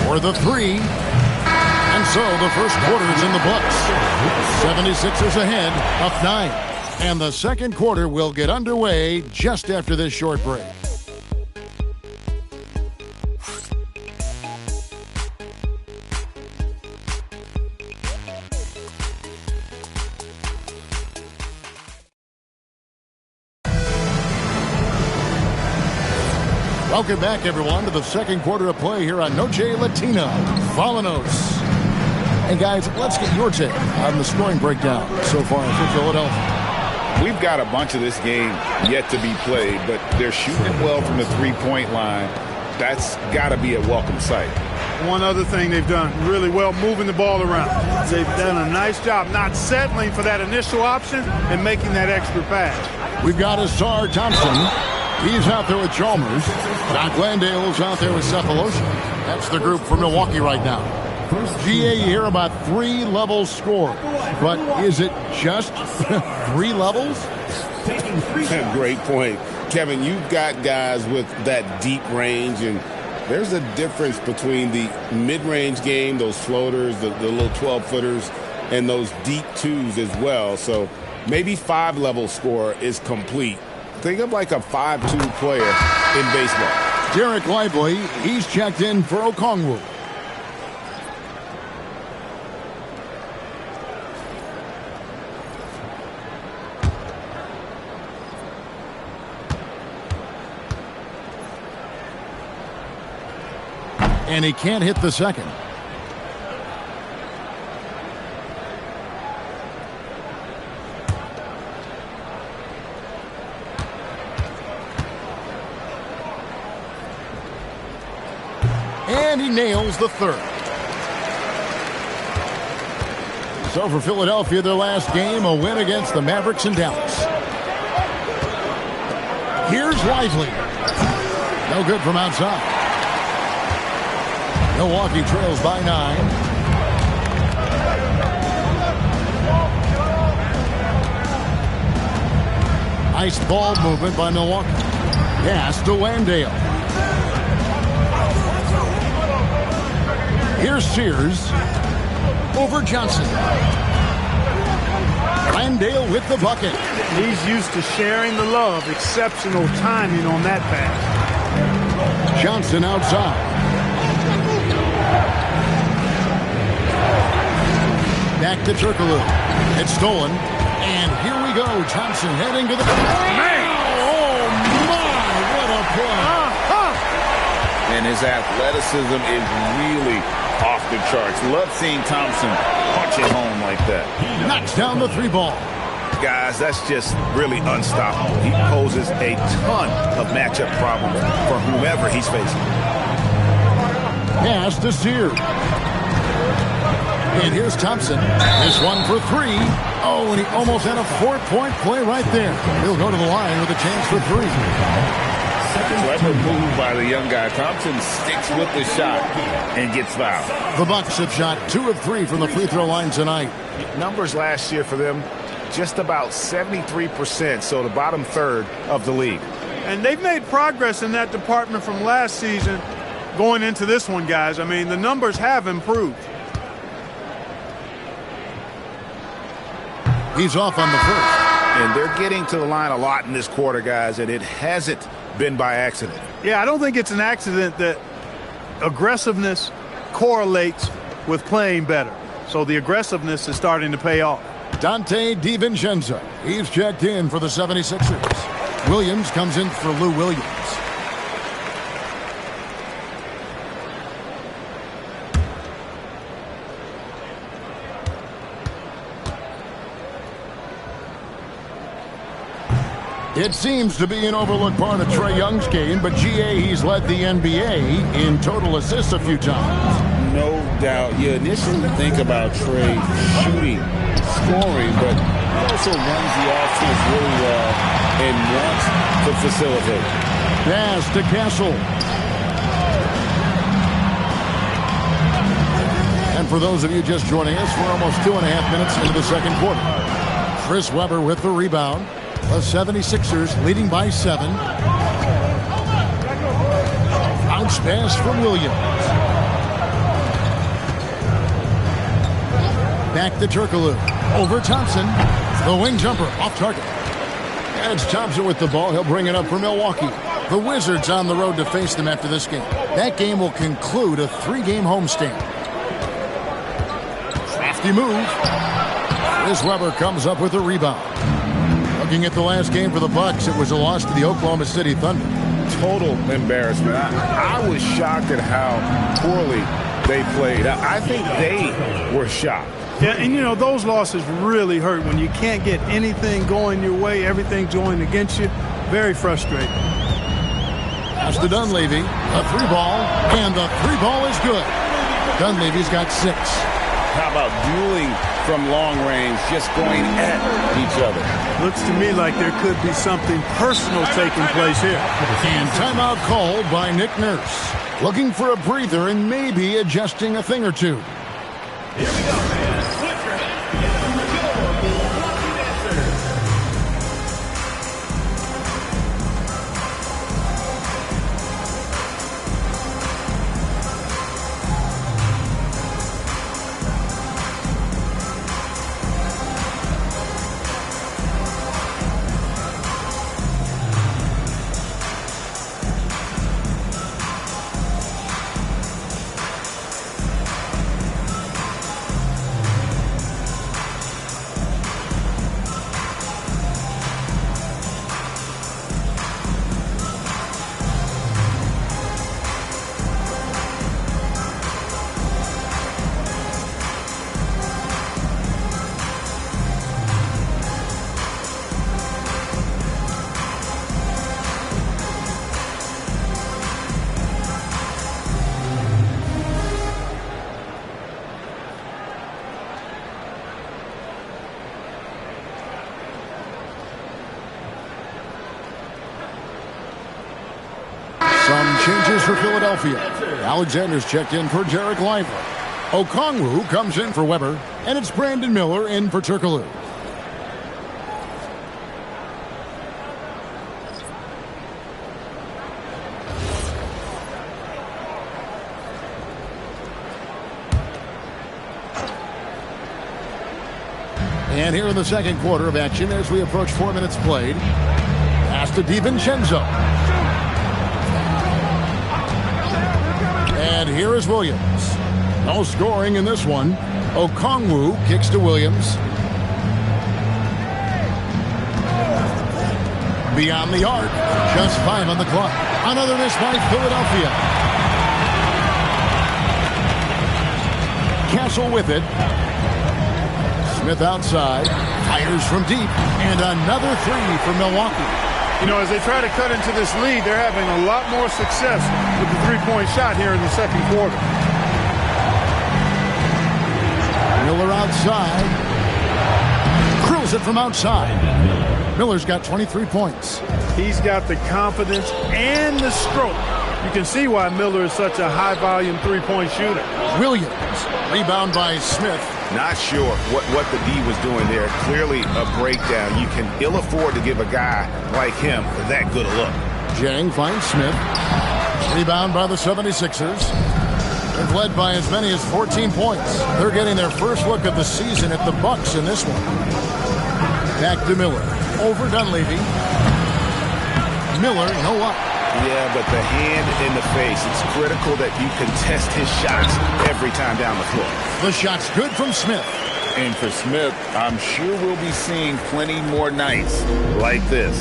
For the 3. And so the first quarter is in the books. 76ers ahead, up 9. And the second quarter will get underway just after this short break. Welcome back, everyone, to the second quarter of play here on Noche Latina, Volanos. And guys, let's get your take on the scoring breakdown so far for Philadelphia. We've got a bunch of this game yet to be played, but they're shooting it well from the three-point line. That's got to be a welcome sight. One other thing they've done really well, moving the ball around. They've done a nice job not settling for that initial option and making that extra pass. We've got Asar Thompson. He's out there with Chalmers. Doc Landale's out there with Cephalosha. That's the group for Milwaukee right now. GA, you hear about 3 levels scored, but is it just 3 levels? Great point. Kevin, you've got guys with that deep range, and there's a difference between the mid-range game, those floaters, the little 12-footers, and those deep twos as well. So maybe 5-level score is complete. Think of like a 5-2 player in baseball. Derek Lively, he's checked in for Okongwu. And he can't hit the second. And he nails the third. So for Philadelphia, their last game, a win against the Mavericks in Dallas. Here's Lively. No good from outside. Milwaukee trails by 9. Nice ball movement by Milwaukee. Pass to Landale. Here's Sears. Over Johnson. Landale with the bucket. He's used to sharing the love. Exceptional timing on that pass. Johnson outside. Back to Turkoglu. It's stolen. And here we go. Johnson heading to the... Man! Oh, my! What a play. And his athleticism is really off the charts. Love seeing Thompson punch it home like that. Knocks down the 3 ball. Guys, that's just really unstoppable. He poses a ton of matchup problems for whomever he's facing. Pass to Sears. And here's Thompson. This one for 3. Oh, and he almost had a 4-point play right there. He'll go to the line with a chance for 3. Clever move by the young guy. Thompson sticks with the shot and gets fouled. The Bucks have shot 2 of 3 from the free throw line tonight. Numbers last year for them, just about 73%, so the bottom third of the league. And they've made progress in that department from last season going into this one, guys. I mean, the numbers have improved. He's off on the first. And they're getting to the line a lot in this quarter, guys, and it hasn't been by accident. Yeah, I don't think it's an accident that aggressiveness correlates with playing better. So the aggressiveness is starting to pay off. Dante DiVincenzo. He's checked in for the 76ers. Williams comes in for Lou Williams. It seems to be an overlooked part of Trae Young's game, but GA, he's led the NBA in total assists a few times. No doubt. You initially think about Trae shooting, scoring, but he also runs the offense really well and wants to facilitate. Pass to Castle. And for those of you just joining us, we're almost 2.5 minutes into the second quarter. Chris Webber with the rebound. The 76ers leading by 7. Bounce pass from Williams. Back to Turkoglu. Over Thompson. The wing jumper off target. And it's Thompson with the ball. He'll bring it up for Milwaukee. The Wizards on the road to face them after this game. That game will conclude a 3-game homestand. Crafty move. Chris Webber comes up with a rebound. Looking at the last game for the Bucks, it was a loss to the Oklahoma City Thunder. Total embarrassment. I was shocked at how poorly they played. I think they were shocked. Yeah, and you know, those losses really hurt when you can't get anything going your way, everything's going against you. Very frustrating. Pass to Dunleavy. A 3-ball, and the 3-ball is good. Dunleavy's got 6. How about dueling from long range, just going at each other? Looks to me like there could be something personal taking place here. And timeout called by Nick Nurse. Looking for a breather and maybe adjusting a thing or two. Here we go, man. Some changes for Philadelphia. Alexander's checked in for Jarek Lively. Okongwu comes in for Weber, and it's Brandon Miller in for Turkoglu. And here in the second quarter of action, as we approach 4 minutes played, pass to DiVincenzo. And here is Williams. No scoring in this one. Okongwu kicks to Williams. Beyond the arc. Just 5 on the clock. Another miss by Philadelphia. Castle with it. Smith outside. Fires from deep. And another 3 for Milwaukee. You know, as they try to cut into this lead, they're having a lot more success with the three-point shot here in the second quarter. Miller outside. Curls it from outside. Miller's got 23 points. He's got the confidence and the stroke. You can see why Miller is such a high-volume three-point shooter. Williams. Rebound by Smith. Not sure what the D was doing there. Clearly a breakdown. You can ill afford to give a guy like him that good a look. Jang finds Smith. Rebound by the 76ers. They've led by as many as 14 points. They're getting their first look of the season at the Bucks in this one. Back to Miller. Over Dunleavy. Miller, no luck. Yeah, but the hand in the face. It's critical that you contest his shots every time down the floor. The shot's good from Smith. And for Smith, I'm sure we'll be seeing plenty more nights like this.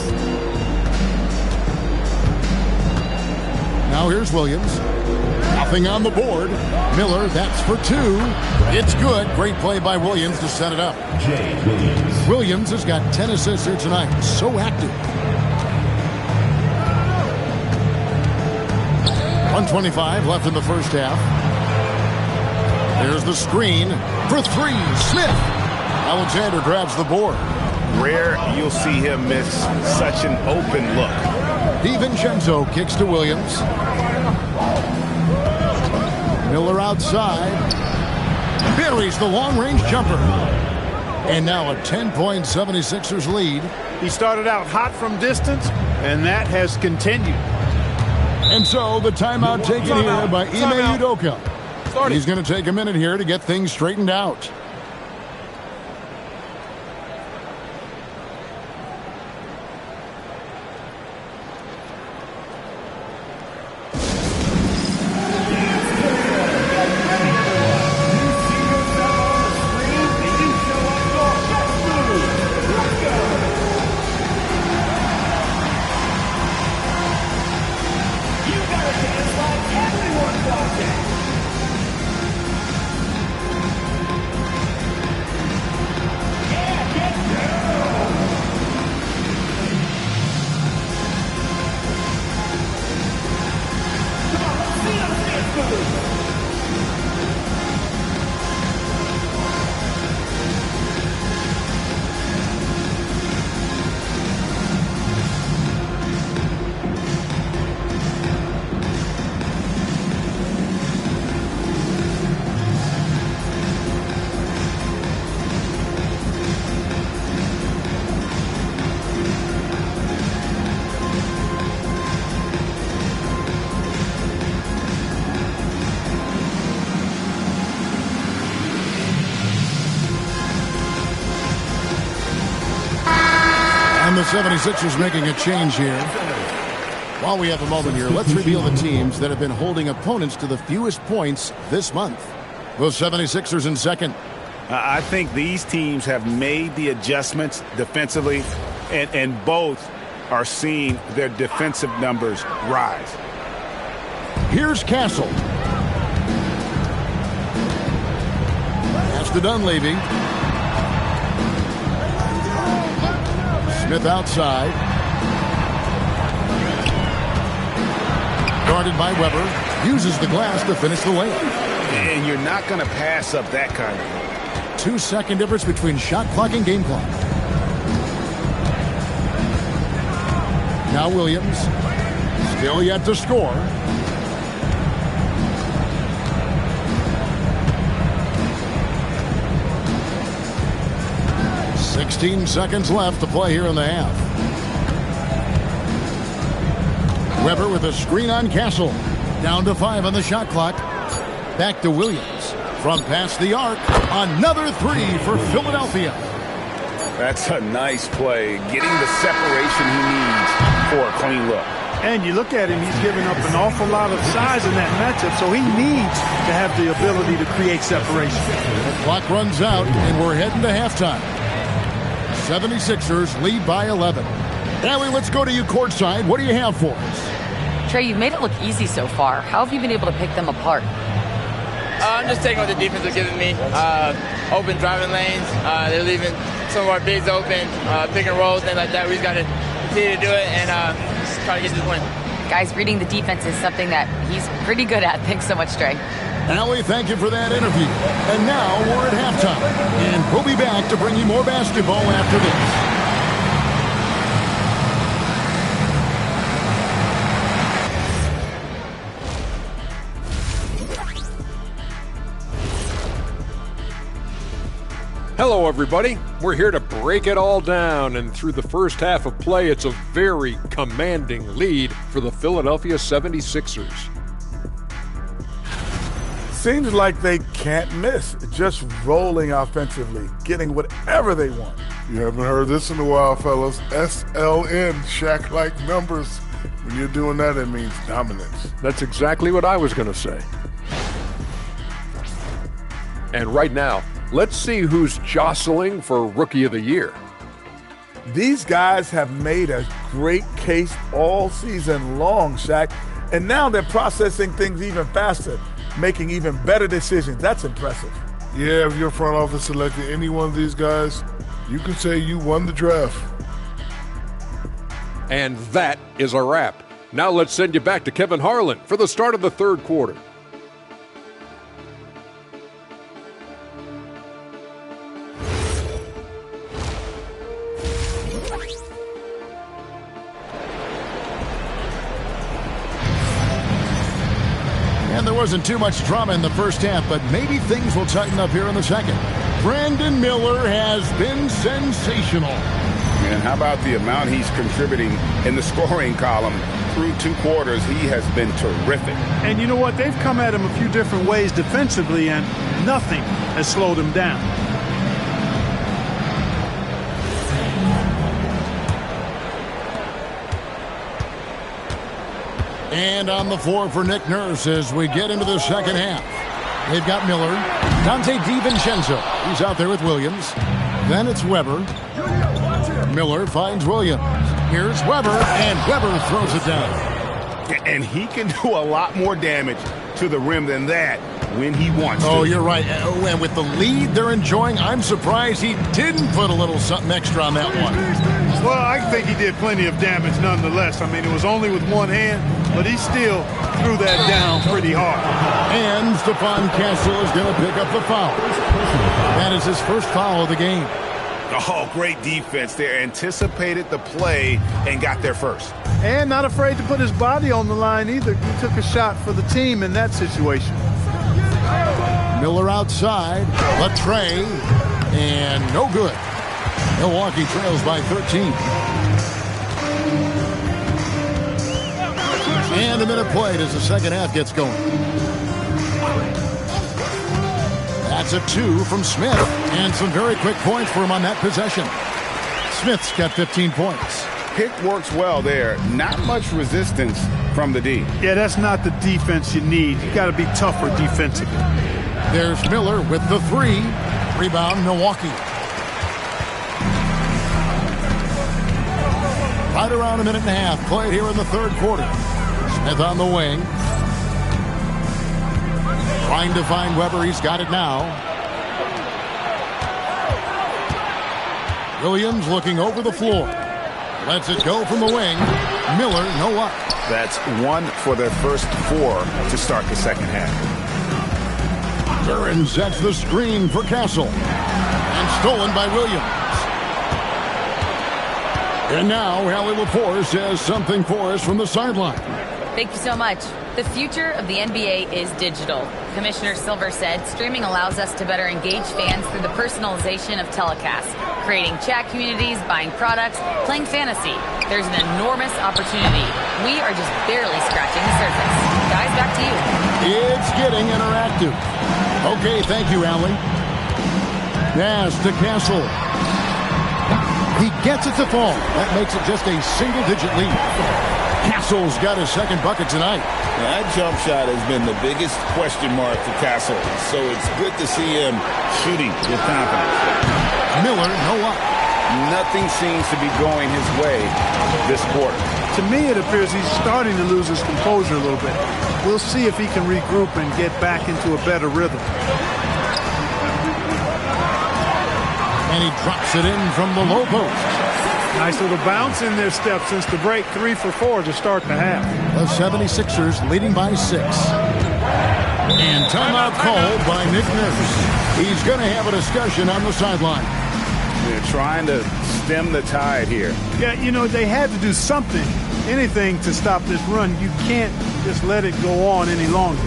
Now here's Williams. Nothing on the board. Miller, that's for 2. It's good. Great play by Williams to set it up. Williams has got 10 assists here tonight. So active. 1:25 left in the first half. There's the screen for 3. Smith. Alexander grabs the board. Rare you'll see him miss such an open look. DiVincenzo kicks to Williams. Miller outside. Buries the long-range jumper. And now a 10-point 76ers lead. He started out hot from distance, and that has continued. And so the timeout taken here by Ime Udoka. He's going to take a minute here to get things straightened out. And the 76ers making a change here. While we have a moment here, let's reveal the teams that have been holding opponents to the fewest points this month. The 76ers in second. I think these teams have made the adjustments defensively, and both are seeing their defensive numbers rise. Here's Castle. Pass to Dunleavy. Smith outside. Guarded by Weber. Uses the glass to finish the layup. And you're not going to pass up that kind of thing. 2-second difference between shot clock and game clock. Now Williams. Still yet to score. "16 seconds left to play here in the half. Weber with a screen on Castle. Down to 5 on the shot clock. Back to Williams. From past the arc, another three for Philadelphia. That's a nice play, getting the separation he needs for a clean look. And you look at him, he's giving up an awful lot of size in that matchup, so he needs to have the ability to create separation. The clock runs out, and we're heading to halftime. 76ers lead by 11. Allie, let's go to you courtside. What do you have for us? Trey, you've made it look easy so far. How have you been able to pick them apart? I'm just taking what the defense is giving me. Open driving lanes. They're leaving some of our bigs open, pick and rolls, things like that. We just got to continue to do it and just try to get this win. Guys, reading the defense is something that he's pretty good at. Thanks so much, Trey. Allie, thank you for that interview. And now we're at halftime. And we'll be back to bring you more basketball after this. Hello, everybody. We're here to break it all down, and through the first half of play, it's a very commanding lead for the Philadelphia 76ers. Seems like they can't miss, just rolling offensively, getting whatever they want. You haven't heard this in a while, fellas. SLN, Shaq-like numbers. When you're doing that, it means dominance. That's exactly what I was going to say. And right now, let's see who's jostling for Rookie of the Year. These guys have made a great case all season long, Shaq, and now they're processing things even faster, making even better decisions. That's impressive. Yeah, if your front office selected any one of these guys, you could say you won the draft. And that is a wrap. Now let's send you back to Kevin Harlan for the start of the third quarter. And there wasn't too much drama in the first half, but maybe things will tighten up here in the second. Brandon Miller has been sensational. And how about the amount he's contributing in the scoring column through 2 quarters? He has been terrific. And you know what? They've come at him a few different ways defensively, and nothing has slowed him down. And on the floor for Nick Nurse as we get into the second half. They've got Miller. Dante DiVincenzo. He's out there with Williams. Then it's Weber. Miller finds Williams. Here's Weber, and Weber throws it down. And he can do a lot more damage to the rim than that when he wants to. Oh, you're right. And with the lead they're enjoying, I'm surprised he didn't put a little something extra on that one. Well, I think he did plenty of damage nonetheless. I mean, it was only with one hand, but he still threw that down pretty hard. And Stephon Castle is going to pick up the foul. That is his first foul of the game. Oh, great defense there. Anticipated the play and got there first. And not afraid to put his body on the line either. He took a shot for the team in that situation. Miller outside. Latre. And no good. Milwaukee trails by 13. And a minute played as the second half gets going. That's a 2 from Smith. And some very quick points for him on that possession. Smith's got 15 points. Pick works well there. Not much resistance from the D. Yeah, that's not the defense you need. You got to be tougher defensively. There's Miller with the 3. Rebound, Milwaukee. Right around a minute and a half played here in the third quarter. Smith on the wing. Trying to find Weber. He's got it now. Williams looking over the floor. Lets it go from the wing. Miller, no luck. That's 1 for their first 4 to start the second half. Curran sets the screen for Castle. And stolen by Williams. And now Allie LaForce has something for us from the sideline. Thank you so much. The future of the NBA is digital. Commissioner Silver said streaming allows us to better engage fans through the personalization of telecasts, creating chat communities, buying products, playing fantasy. There's an enormous opportunity. We are just barely scratching the surface. Guys, back to you. It's getting interactive. Okay, thank you, Allie. Pass to Castle. He gets it to fall. That makes it just a single-digit lead. Castle's got his second bucket tonight. Now, that jump shot has been the biggest question mark for Castle, so it's good to see him shooting with confidence. Miller, no luck. Nothing seems to be going his way this quarter. To me, it appears he's starting to lose his composure a little bit. We'll see if he can regroup and get back into a better rhythm. And he drops it in from the low post. Nice little bounce in their step since the break. 3 for 4 to start the half. The 76ers leading by 6. And timeout called by Nick Nurse. He's going to have a discussion on the sideline. They're trying to stem the tide here. Yeah, you know, they had to do something, anything to stop this run. You can't just let it go on any longer.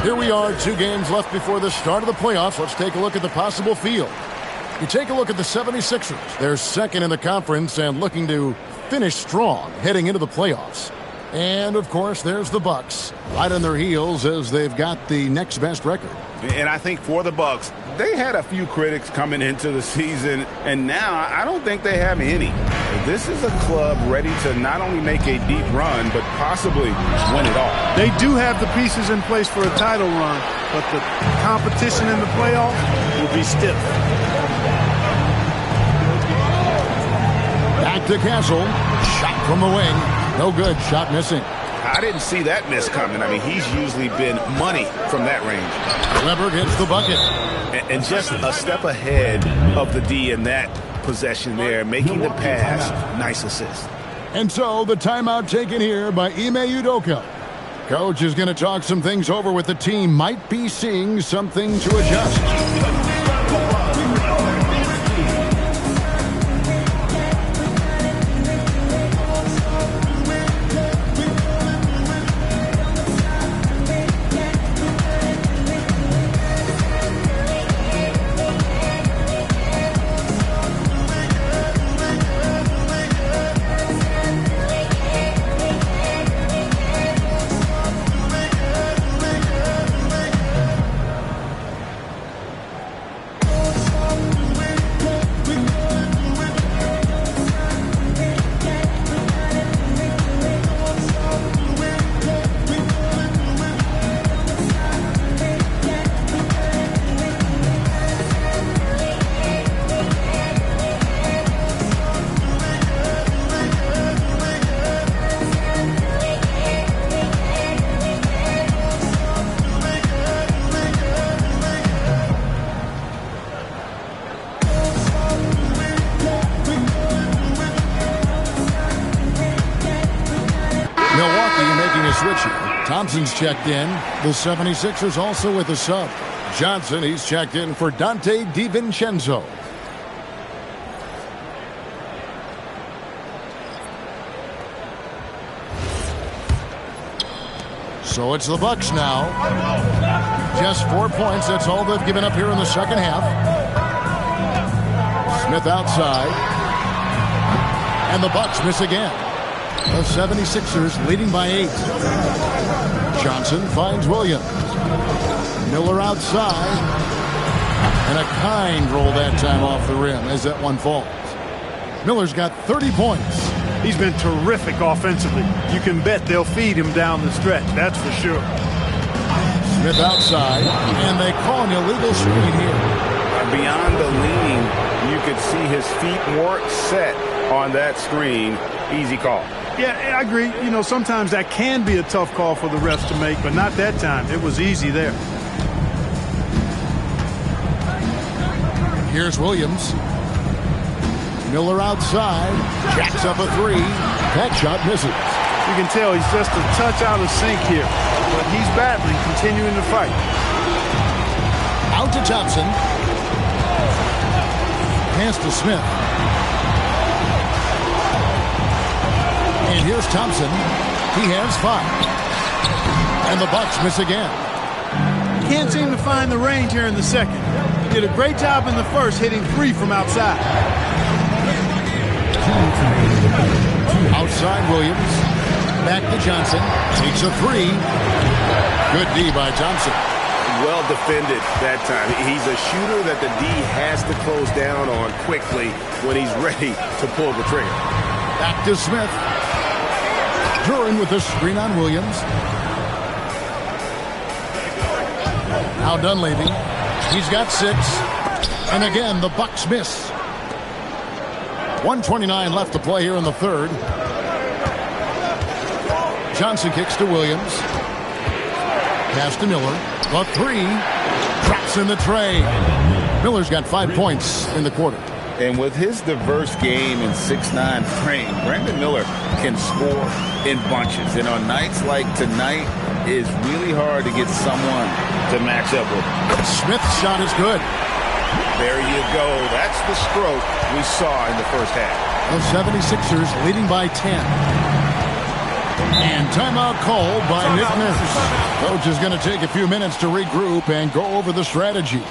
Here we are, 2 games left before the start of the playoffs. Let's take a look at the possible field. You take a look at the 76ers. They're second in the conference and looking to finish strong heading into the playoffs. And, of course, there's the Bucks right on their heels as they've got the next best record. And I think for the Bucks, they had a few critics coming into the season, and now I don't think they have any. This is a club ready to not only make a deep run, but possibly win it all. They do have the pieces in place for a title run, but the competition in the playoffs will be stiff. Back to Castle. Shot from the wing. No good. Shot missing. I didn't see that miss coming. I mean, he's usually been money from that range. Weber gets the bucket. and just a step ahead of the D in that possession there, making the pass. Nice assist. And so the timeout taken here by Ime Udoka. Coach is going to talk some things over with the team. Might be seeing something to adjust. Thompson's checked in. The 76ers also with a sub. Johnson, he's checked in for Dante DiVincenzo. So it's the Bucks now. Just 4 points. That's all they've given up here in the second half. Smith outside. And the Bucks miss again. The 76ers leading by 8. Johnson finds Williams. Miller outside. And a kind roll that time off the rim as that one falls. Miller's got 30 points. He's been terrific offensively. You can bet they'll feed him down the stretch, that's for sure. Smith outside, and they call an illegal screen here. Beyond the leaning, you could see his feet weren't set on that screen. Easy call. Yeah, I agree. You know, sometimes that can be a tough call for the refs to make, but not that time. It was easy there. Here's Williams. Miller outside. Jacks up a three. That shot misses. You can tell he's just a touch out of sync here, but he's battling, continuing to fight. Out to Thompson. Pass to Smith. And here's Thompson. He has 5. And the Bucks miss again. Can't seem to find the range here in the second. He did a great job in the first, hitting 3 from outside. Outside Williams. Back to Johnson. Takes a 3. Good D by Thompson. Well defended that time. He's a shooter that the D has to close down on quickly when he's ready to pull the trigger. Back to Smith. Duran with the screen on Williams. Now Dunleavy. He's got 6. And again, the Bucks miss. 1:29 left to play here in the third. Johnson kicks to Williams. Pass to Miller. The 3. Drops in the tray. Miller's got 5 points in the quarter. And with his diverse game and 6'9" frame, Brandon Miller can score in bunches. And on nights like tonight, it's really hard to get someone to match up with him. Smith's shot is good. There you go. That's the stroke we saw in the first half. The 76ers leading by 10. And timeout called by Nick Nurse. Coach is going to take a few minutes to regroup and go over the strategy.